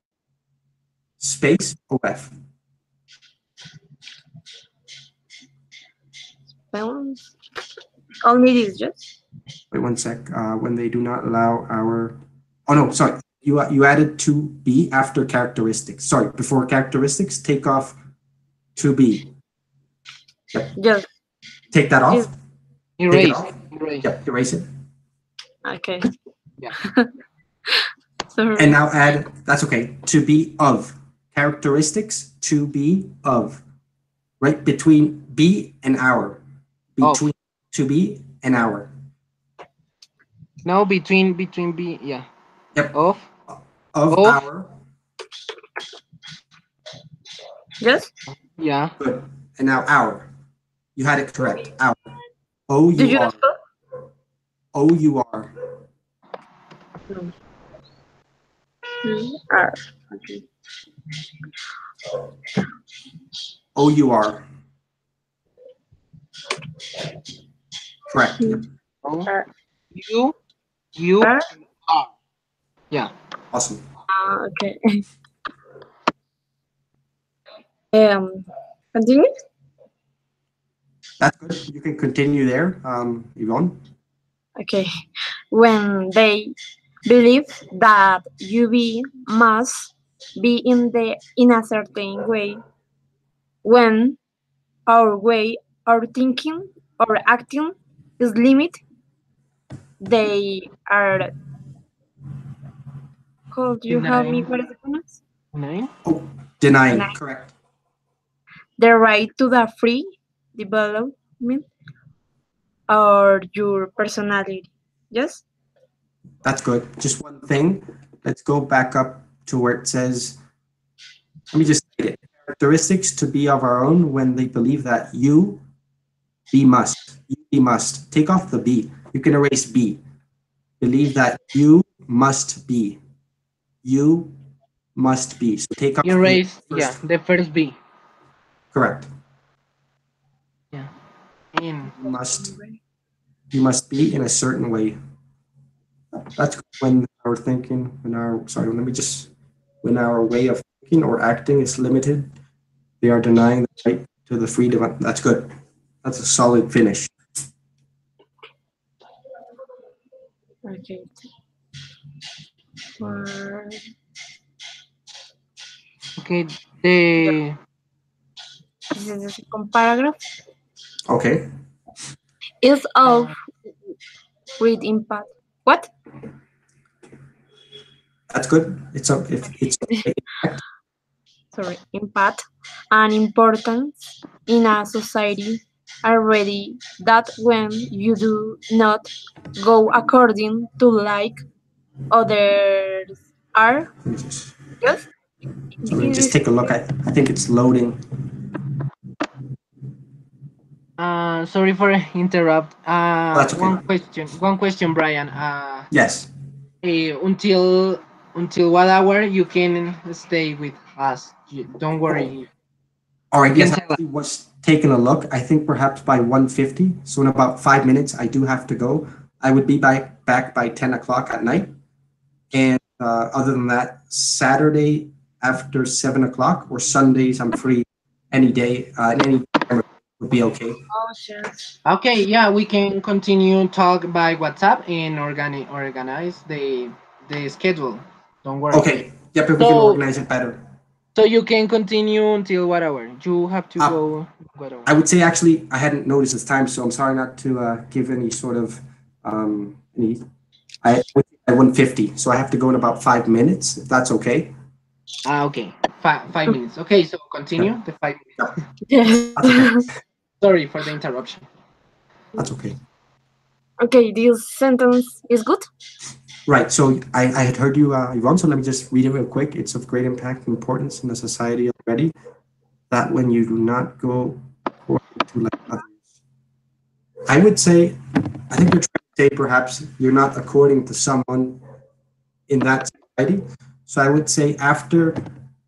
[SPEAKER 2] Space OF.
[SPEAKER 3] Balance. Only this, yes.
[SPEAKER 2] Wait one sec. When they do not allow our. Oh no, sorry. You added to be after characteristics. Sorry, before characteristics, take off to be. Yep.
[SPEAKER 3] Yes.
[SPEAKER 2] Take that off.
[SPEAKER 3] Yes.
[SPEAKER 2] Take
[SPEAKER 1] Erase.
[SPEAKER 2] it off.
[SPEAKER 1] Erase.
[SPEAKER 2] Yep, erase it.
[SPEAKER 3] Okay.
[SPEAKER 1] Yeah.
[SPEAKER 3] Sorry.
[SPEAKER 2] And now add, that's okay, to be of. Characteristics to be of. Right? Between be and our. Between to be and our.
[SPEAKER 1] No, between B. Yeah.
[SPEAKER 2] Yep.
[SPEAKER 1] Of.
[SPEAKER 2] Of our.
[SPEAKER 3] Yes.
[SPEAKER 1] Yeah.
[SPEAKER 2] Good. And now our. You had it correct. Our. O
[SPEAKER 3] Did
[SPEAKER 2] U
[SPEAKER 3] you
[SPEAKER 2] R.
[SPEAKER 3] spell?
[SPEAKER 2] O U R.
[SPEAKER 3] No. R. Okay.
[SPEAKER 2] O U R. Correct. Yep.
[SPEAKER 1] O.
[SPEAKER 3] R.
[SPEAKER 1] U.
[SPEAKER 3] R.
[SPEAKER 1] R. Yeah.
[SPEAKER 2] Awesome.
[SPEAKER 3] Okay. Continue.
[SPEAKER 2] That's good. You can continue there, Yvonne.
[SPEAKER 3] Okay. When they believe that you be must be in a certain way, when our way, our thinking, or acting is limited, they are. Could you help me? What is the pronounce?
[SPEAKER 1] Nine.
[SPEAKER 2] Oh, denying.
[SPEAKER 3] Denying.
[SPEAKER 2] Correct.
[SPEAKER 3] The right to the free development or your personality. Yes.
[SPEAKER 2] That's good. Just one thing. Let's go back up to where it says, let me just say it. characteristics to be of our own when they believe that you be must. You be must. Take off the be. You can erase be. Believe that you must be. You must be. So take off the
[SPEAKER 1] Erase, yeah,
[SPEAKER 2] first.
[SPEAKER 1] the first B.
[SPEAKER 2] Correct.
[SPEAKER 1] Yeah. In.
[SPEAKER 2] You must. You must be in a certain way. That's when our thinking, when our sorry, let me just when our way of thinking or acting is limited, they are denying the right to the freedom. That's good. That's a solid finish.
[SPEAKER 3] Okay. For
[SPEAKER 1] Okay, the
[SPEAKER 3] this is the second paragraph.
[SPEAKER 2] Okay,
[SPEAKER 3] Is of
[SPEAKER 1] uh,
[SPEAKER 3] great impact. What?
[SPEAKER 2] that's good. It's a if it's a,
[SPEAKER 3] Sorry, impact and importance in a society already that when you do not go according to like others are
[SPEAKER 2] let me just
[SPEAKER 3] just
[SPEAKER 2] so let me
[SPEAKER 3] in
[SPEAKER 2] just
[SPEAKER 3] this
[SPEAKER 2] take a look. I think it's loading.
[SPEAKER 1] sorry for interrupt.
[SPEAKER 2] Oh, that's okay.
[SPEAKER 1] One question, Brian.
[SPEAKER 2] Yes.
[SPEAKER 1] Until what hour you can stay with us? Don't
[SPEAKER 2] Oh,
[SPEAKER 1] worry.
[SPEAKER 2] all
[SPEAKER 1] You
[SPEAKER 2] right.
[SPEAKER 1] can
[SPEAKER 2] Yes, I
[SPEAKER 1] tell us.
[SPEAKER 2] actually was taking a look. I think perhaps by 1:50. So in about 5 minutes, I do have to go. I would be back by 10 o'clock at night. And other than that, Saturday after 7 o'clock or Sundays, I'm free any day and any time would be okay.
[SPEAKER 3] oh yes.
[SPEAKER 1] Okay, yeah, we can continue talk by WhatsApp and organize the schedule. Don't worry.
[SPEAKER 2] Okay. Yep. If we can
[SPEAKER 1] So
[SPEAKER 2] organize it better.
[SPEAKER 1] so you can continue until what hour? You have to
[SPEAKER 2] Uh,
[SPEAKER 1] go what hour?
[SPEAKER 2] I would say actually I hadn't noticed this time, so I'm sorry not to give any sort of any. I would say at 1:50, so I have to go in about 5 minutes, if that's okay.
[SPEAKER 1] Okay. 5 minutes. Okay, so
[SPEAKER 2] Yep.
[SPEAKER 1] continue the 5 minutes.
[SPEAKER 2] Yep. That's okay.
[SPEAKER 3] Yes.
[SPEAKER 1] Sorry for the interruption.
[SPEAKER 2] That's okay.
[SPEAKER 3] Okay, this sentence is good.
[SPEAKER 2] Right. So I had heard you, Yvonne. So let me just read it real quick. It's of great impact and importance in the society already that when you do not go according to like others, I would say, I think you're trying to say perhaps you're not according to someone in that society. So I would say after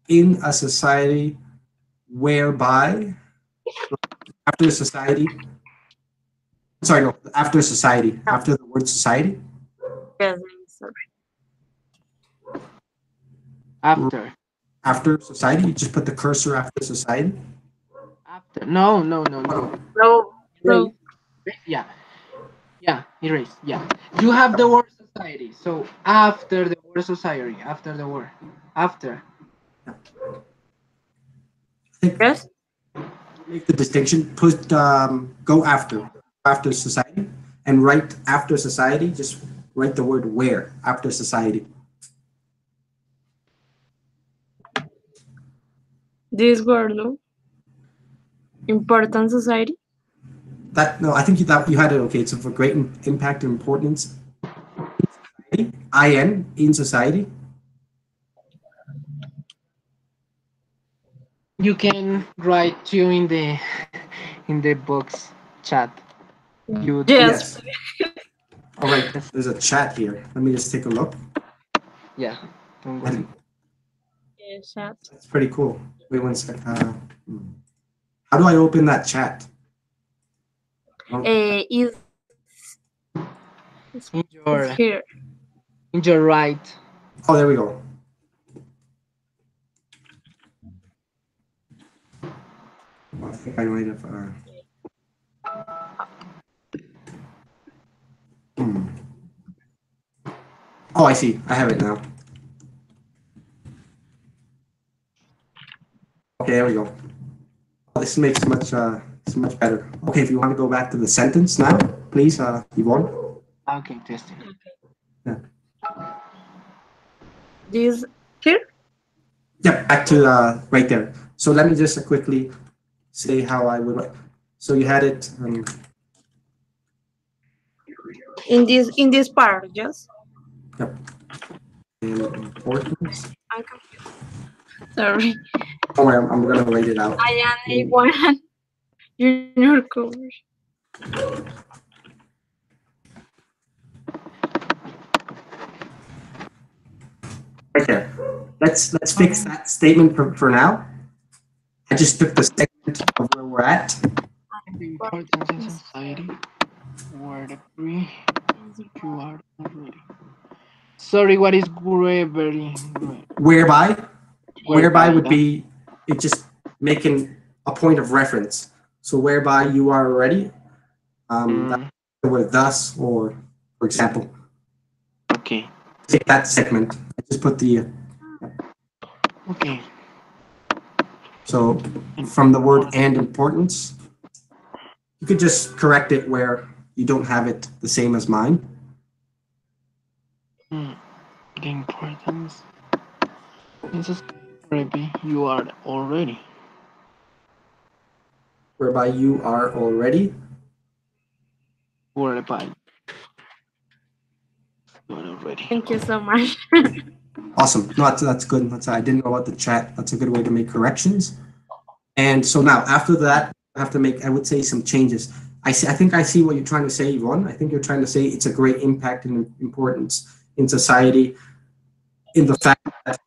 [SPEAKER 2] in a society whereby after society, sorry, no, after society,
[SPEAKER 3] No,
[SPEAKER 2] after the word society,
[SPEAKER 3] yes, sorry.
[SPEAKER 1] After.
[SPEAKER 2] after society, you just put the cursor after society.
[SPEAKER 1] After. No, no, no, no.
[SPEAKER 3] No,
[SPEAKER 1] Erase.
[SPEAKER 3] no.
[SPEAKER 1] Yeah. Yeah, erase. Yeah. You have the word society. So after the word society, after the word. After.
[SPEAKER 2] I think
[SPEAKER 3] Yes.
[SPEAKER 2] make the distinction. Put go after society, and right after society, just write the word where after society.
[SPEAKER 3] This word, no. Important society.
[SPEAKER 2] That no, I think that you had it okay. It's of a great impact and importance. In society.
[SPEAKER 1] You can write you in the in the box chat. You
[SPEAKER 3] Yes.
[SPEAKER 2] Yes. All right.
[SPEAKER 1] yes,
[SPEAKER 2] There's a chat here. Let me just take a look.
[SPEAKER 1] yeah. Don't worry.
[SPEAKER 2] And
[SPEAKER 3] Yes, chat.
[SPEAKER 2] that's pretty cool. Wait one sec. How do I open that chat? Oh,
[SPEAKER 1] In
[SPEAKER 3] Is
[SPEAKER 1] your
[SPEAKER 3] here.
[SPEAKER 1] in your right.
[SPEAKER 2] oh, there we go. Oh, I think I might have. Hmm. Oh, I see. I have it now. Okay, there we go. Oh, this makes it's much better. Okay, if you want to go back to the sentence now, please, Yvonne.
[SPEAKER 1] Okay, testing.
[SPEAKER 2] Yeah.
[SPEAKER 3] This here.
[SPEAKER 2] Yep, back to right there. So let me just quickly say how I would. So you had it.
[SPEAKER 3] In this part, yes.
[SPEAKER 2] Yep. And importance.
[SPEAKER 3] I'm confused. Sorry.
[SPEAKER 2] Don't worry, I'm gonna write it out.
[SPEAKER 3] I am A1 junior coach.
[SPEAKER 2] Right there. Let's fix that statement for now. I just took the segment of where we're at.
[SPEAKER 1] The importance in society. Word free. You are already. Sorry, what is gravely?
[SPEAKER 2] Whereby whereby
[SPEAKER 1] Whereby
[SPEAKER 2] would
[SPEAKER 1] that?
[SPEAKER 2] be it just making a point of reference. So whereby you are already, that's
[SPEAKER 1] Mm,
[SPEAKER 2] the word thus, or for example,
[SPEAKER 1] okay.
[SPEAKER 2] take that segment. I just put the
[SPEAKER 1] Okay.
[SPEAKER 2] so
[SPEAKER 1] And
[SPEAKER 2] from the word and importance, you could just correct it where you don't have it the same as mine.
[SPEAKER 1] mm, the importance in society. You are already.
[SPEAKER 2] Whereby you are already.
[SPEAKER 1] Whereby you are already.
[SPEAKER 3] Thank you so much.
[SPEAKER 2] Awesome. No, that's good. I didn't know about the chat. That's a good way to make corrections. And so now after that, I have to make, I would say, some changes. I think I see what you're trying to say, Yvonne. I think you're trying to say it's a great impact and importance in society, in the fact that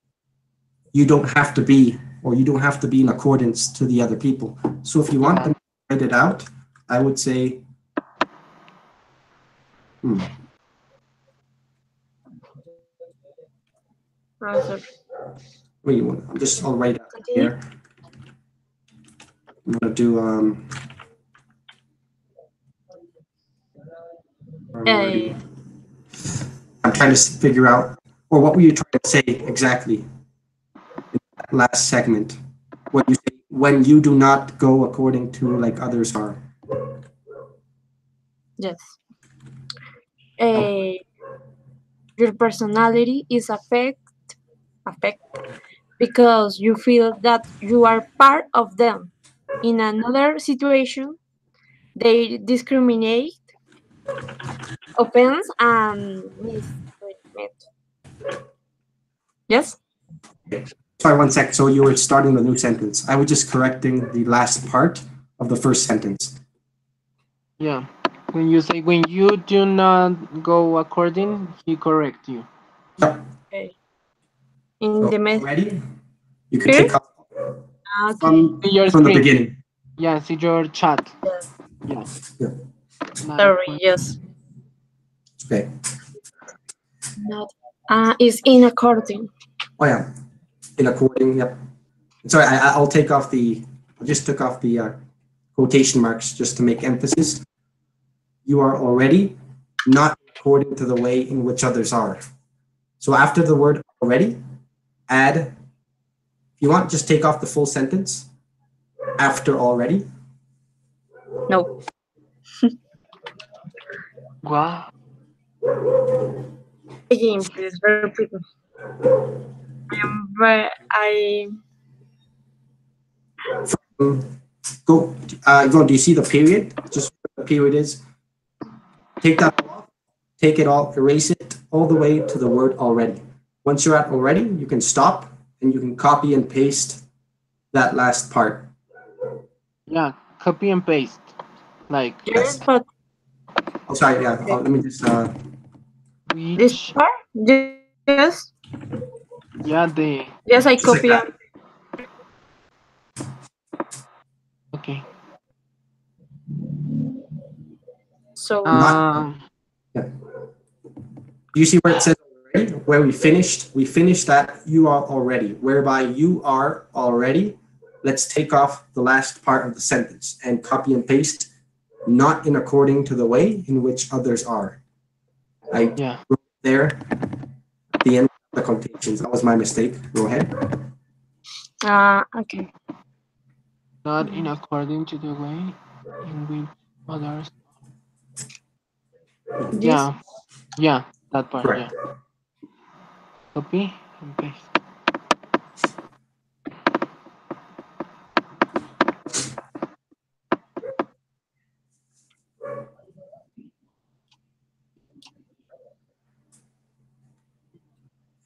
[SPEAKER 2] you don't have to be, or you don't have to be in accordance to the other people. So if you want
[SPEAKER 1] Yeah.
[SPEAKER 2] them to write it out, I would say, hmm,
[SPEAKER 3] Sorry.
[SPEAKER 2] wait, I'll write it out
[SPEAKER 3] Continue.
[SPEAKER 2] here. I'm gonna do
[SPEAKER 3] Uh,
[SPEAKER 2] already. I'm trying to figure out, or what were you trying to say exactly in that last segment? When you say, when you do not go according to like others are.
[SPEAKER 3] yes.
[SPEAKER 2] Oh,
[SPEAKER 3] Your personality is affect because you feel that you are part of them. In another situation, they discriminate, offense, and mistreatment. Yes?
[SPEAKER 2] okay. Sorry, one sec. So you were starting the new sentence. I was just correcting the last part of the first sentence.
[SPEAKER 1] Yeah. When you say when you do not go according, he correct you.
[SPEAKER 2] Yep.
[SPEAKER 3] Okay. In
[SPEAKER 2] So
[SPEAKER 3] the
[SPEAKER 2] already, you can
[SPEAKER 3] here?
[SPEAKER 2] take off
[SPEAKER 3] Okay.
[SPEAKER 1] See your
[SPEAKER 2] from the
[SPEAKER 1] screen.
[SPEAKER 2] beginning.
[SPEAKER 1] Yeah, see your chat.
[SPEAKER 3] Yes.
[SPEAKER 1] Yeah.
[SPEAKER 2] Yeah.
[SPEAKER 1] Not
[SPEAKER 3] Sorry,
[SPEAKER 1] according.
[SPEAKER 3] yes.
[SPEAKER 2] Okay.
[SPEAKER 3] Not is in according.
[SPEAKER 2] Oh yeah. In according. Yep. Sorry, I'll take off the. I just took off the quotation marks just to make emphasis. You are already not according to the way in which others are. So after the word already, add, if you want, just take off the full sentence after already.
[SPEAKER 3] No.
[SPEAKER 1] Wow.
[SPEAKER 3] Again, please repeat. I
[SPEAKER 2] Go, do you see the period? Just what the period is. Take that all off, take it all, erase it all the way to the word already. Once you're at already, you can stop and you can copy and paste that last part.
[SPEAKER 1] Yeah. Copy and paste. Like
[SPEAKER 3] yes,
[SPEAKER 2] Yes.
[SPEAKER 3] but
[SPEAKER 2] Oh, sorry, yeah,
[SPEAKER 3] okay.
[SPEAKER 2] let me just,
[SPEAKER 3] This
[SPEAKER 1] which.
[SPEAKER 3] part? Yes.
[SPEAKER 1] Yeah. The.
[SPEAKER 3] Yes, I
[SPEAKER 2] just like
[SPEAKER 3] copy
[SPEAKER 2] that.
[SPEAKER 3] and
[SPEAKER 1] Okay.
[SPEAKER 3] so
[SPEAKER 2] Not,
[SPEAKER 1] Um.
[SPEAKER 2] yeah. Do you see where it says already? Where we finished that you are already, whereby you are already. Let's take off the last part of the sentence and copy and paste, not in according to the way in which others are. I
[SPEAKER 1] Yeah.
[SPEAKER 2] wrote there at the end of the quotations. That was my mistake. Go ahead.
[SPEAKER 3] okay.
[SPEAKER 1] Not in according to the way in which others.
[SPEAKER 3] This
[SPEAKER 1] Yeah. Yeah. That part. Yeah.
[SPEAKER 2] Correct.
[SPEAKER 1] Copy and paste.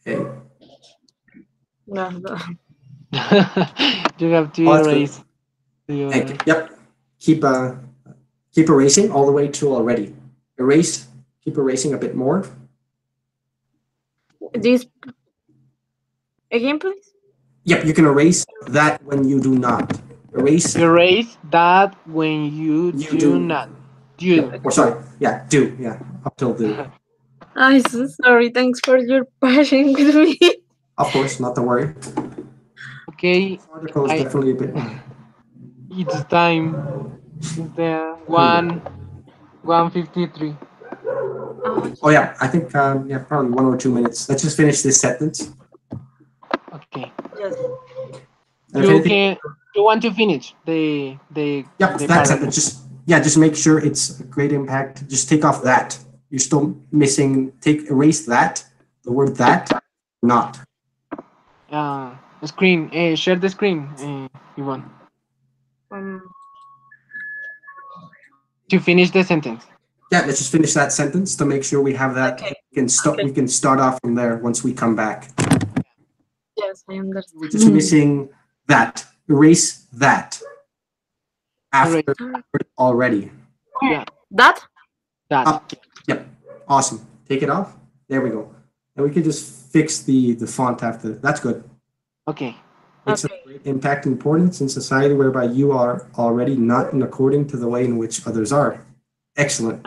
[SPEAKER 2] Okay.
[SPEAKER 3] no, no.
[SPEAKER 1] You have to
[SPEAKER 2] Oh, that's good.
[SPEAKER 1] erase your.
[SPEAKER 2] And, yep. Keep keep erasing all the way to already. Erase. Keep erasing a bit more.
[SPEAKER 3] This again, please.
[SPEAKER 2] Yep. You can erase that when you do not. Erase.
[SPEAKER 1] Erase that when you
[SPEAKER 2] You
[SPEAKER 1] do
[SPEAKER 2] do.
[SPEAKER 1] not. Do.
[SPEAKER 2] Yep. Or sorry. Yeah. Do. Yeah. Up till do.
[SPEAKER 3] I'm so sorry. Thanks for your passion with me.
[SPEAKER 2] Of course. Not to worry.
[SPEAKER 1] Okay,
[SPEAKER 2] Article is
[SPEAKER 1] I.
[SPEAKER 2] definitely a bit.
[SPEAKER 1] It's time. It's the
[SPEAKER 2] Hmm.
[SPEAKER 1] 1:53.
[SPEAKER 3] Oh,
[SPEAKER 2] Oh yeah. I think yeah, probably 1 or 2 minutes. Let's just finish this sentence.
[SPEAKER 1] Okay.
[SPEAKER 3] yes.
[SPEAKER 2] And if
[SPEAKER 1] You
[SPEAKER 2] anything,
[SPEAKER 1] can. You want to finish the
[SPEAKER 2] yep, that
[SPEAKER 1] paragraph.
[SPEAKER 2] sentence. Just yeah, just make sure it's a great impact. Just take off that. You're still missing. Erase that. The word that. Not.
[SPEAKER 1] Uh, Screen. Share the screen. Yvonne.
[SPEAKER 3] Um.
[SPEAKER 1] To finish the sentence.
[SPEAKER 2] Yeah, let's just finish that sentence to make sure we have that.
[SPEAKER 3] Okay.
[SPEAKER 2] We can start.
[SPEAKER 3] Okay.
[SPEAKER 2] We can start off from there once we come back.
[SPEAKER 3] Yes, I
[SPEAKER 2] We're just
[SPEAKER 3] understand.
[SPEAKER 2] missing that. Erase that
[SPEAKER 1] Erase.
[SPEAKER 2] after already.
[SPEAKER 1] Yeah.
[SPEAKER 3] That?
[SPEAKER 1] That.
[SPEAKER 2] Up. Yep. Awesome. Take it off. There we go. And we can just fix the font after. That's good.
[SPEAKER 1] Okay.
[SPEAKER 2] It's a
[SPEAKER 3] Okay.
[SPEAKER 2] great impact and importance in society whereby you are already not in according to the way in which others are. Excellent.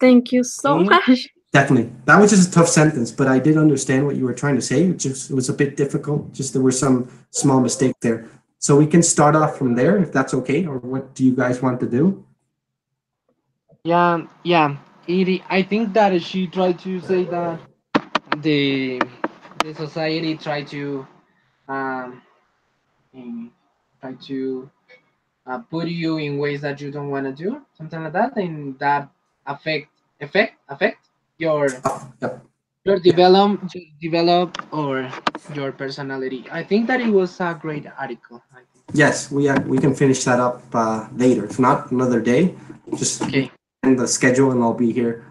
[SPEAKER 3] Thank you so
[SPEAKER 1] Okay.
[SPEAKER 3] much.
[SPEAKER 2] Definitely. That was just a tough sentence, but I did understand what you were trying to say. It was a bit difficult. Just there were some small mistakes there. So we can start off from there if that's okay, or what do you guys want to do?
[SPEAKER 1] Yeah. Yeah. I think that she tried to say that the the society try to um in, try to put you in ways that you don't want to do, something like that, and that affect your
[SPEAKER 2] Yep.
[SPEAKER 1] your develop or your personality. I think that it was a great article. I think.
[SPEAKER 2] Yes, we can finish that up later. If not, another day. Just we
[SPEAKER 1] Okay.
[SPEAKER 2] can end the schedule, and I'll be here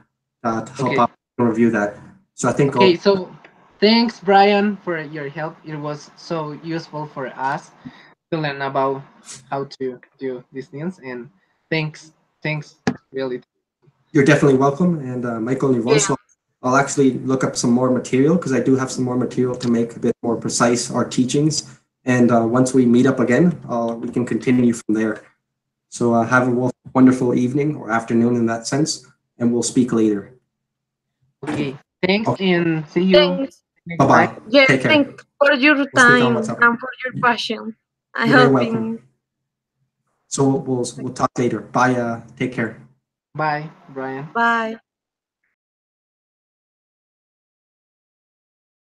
[SPEAKER 2] to help
[SPEAKER 1] Okay.
[SPEAKER 2] out and review that. So I think
[SPEAKER 1] Okay. So thanks, Brian, for your help. It was so useful for us to learn about how to do these things. And thanks, really.
[SPEAKER 2] you're definitely welcome, and Michael and Yvonne.
[SPEAKER 3] Yeah.
[SPEAKER 2] So I'll actually look up some more material because I do have some more material to make a bit more precise our teachings. And once we meet up again, we can continue from there. So have a wonderful evening or afternoon in that sense, and we'll speak later.
[SPEAKER 1] Okay. Thanks,
[SPEAKER 2] Okay,
[SPEAKER 1] and see you
[SPEAKER 3] Thanks.
[SPEAKER 1] next
[SPEAKER 2] bye
[SPEAKER 1] time.
[SPEAKER 2] bye.
[SPEAKER 3] Yes,
[SPEAKER 2] Take care.
[SPEAKER 3] thanks for your
[SPEAKER 2] We'll speak on
[SPEAKER 3] time
[SPEAKER 2] WhatsApp.
[SPEAKER 3] and for your passion. I
[SPEAKER 2] You're very
[SPEAKER 3] hope in
[SPEAKER 2] welcome. So we'll talk later. Bye. Take care.
[SPEAKER 1] Bye, Brian.
[SPEAKER 3] bye.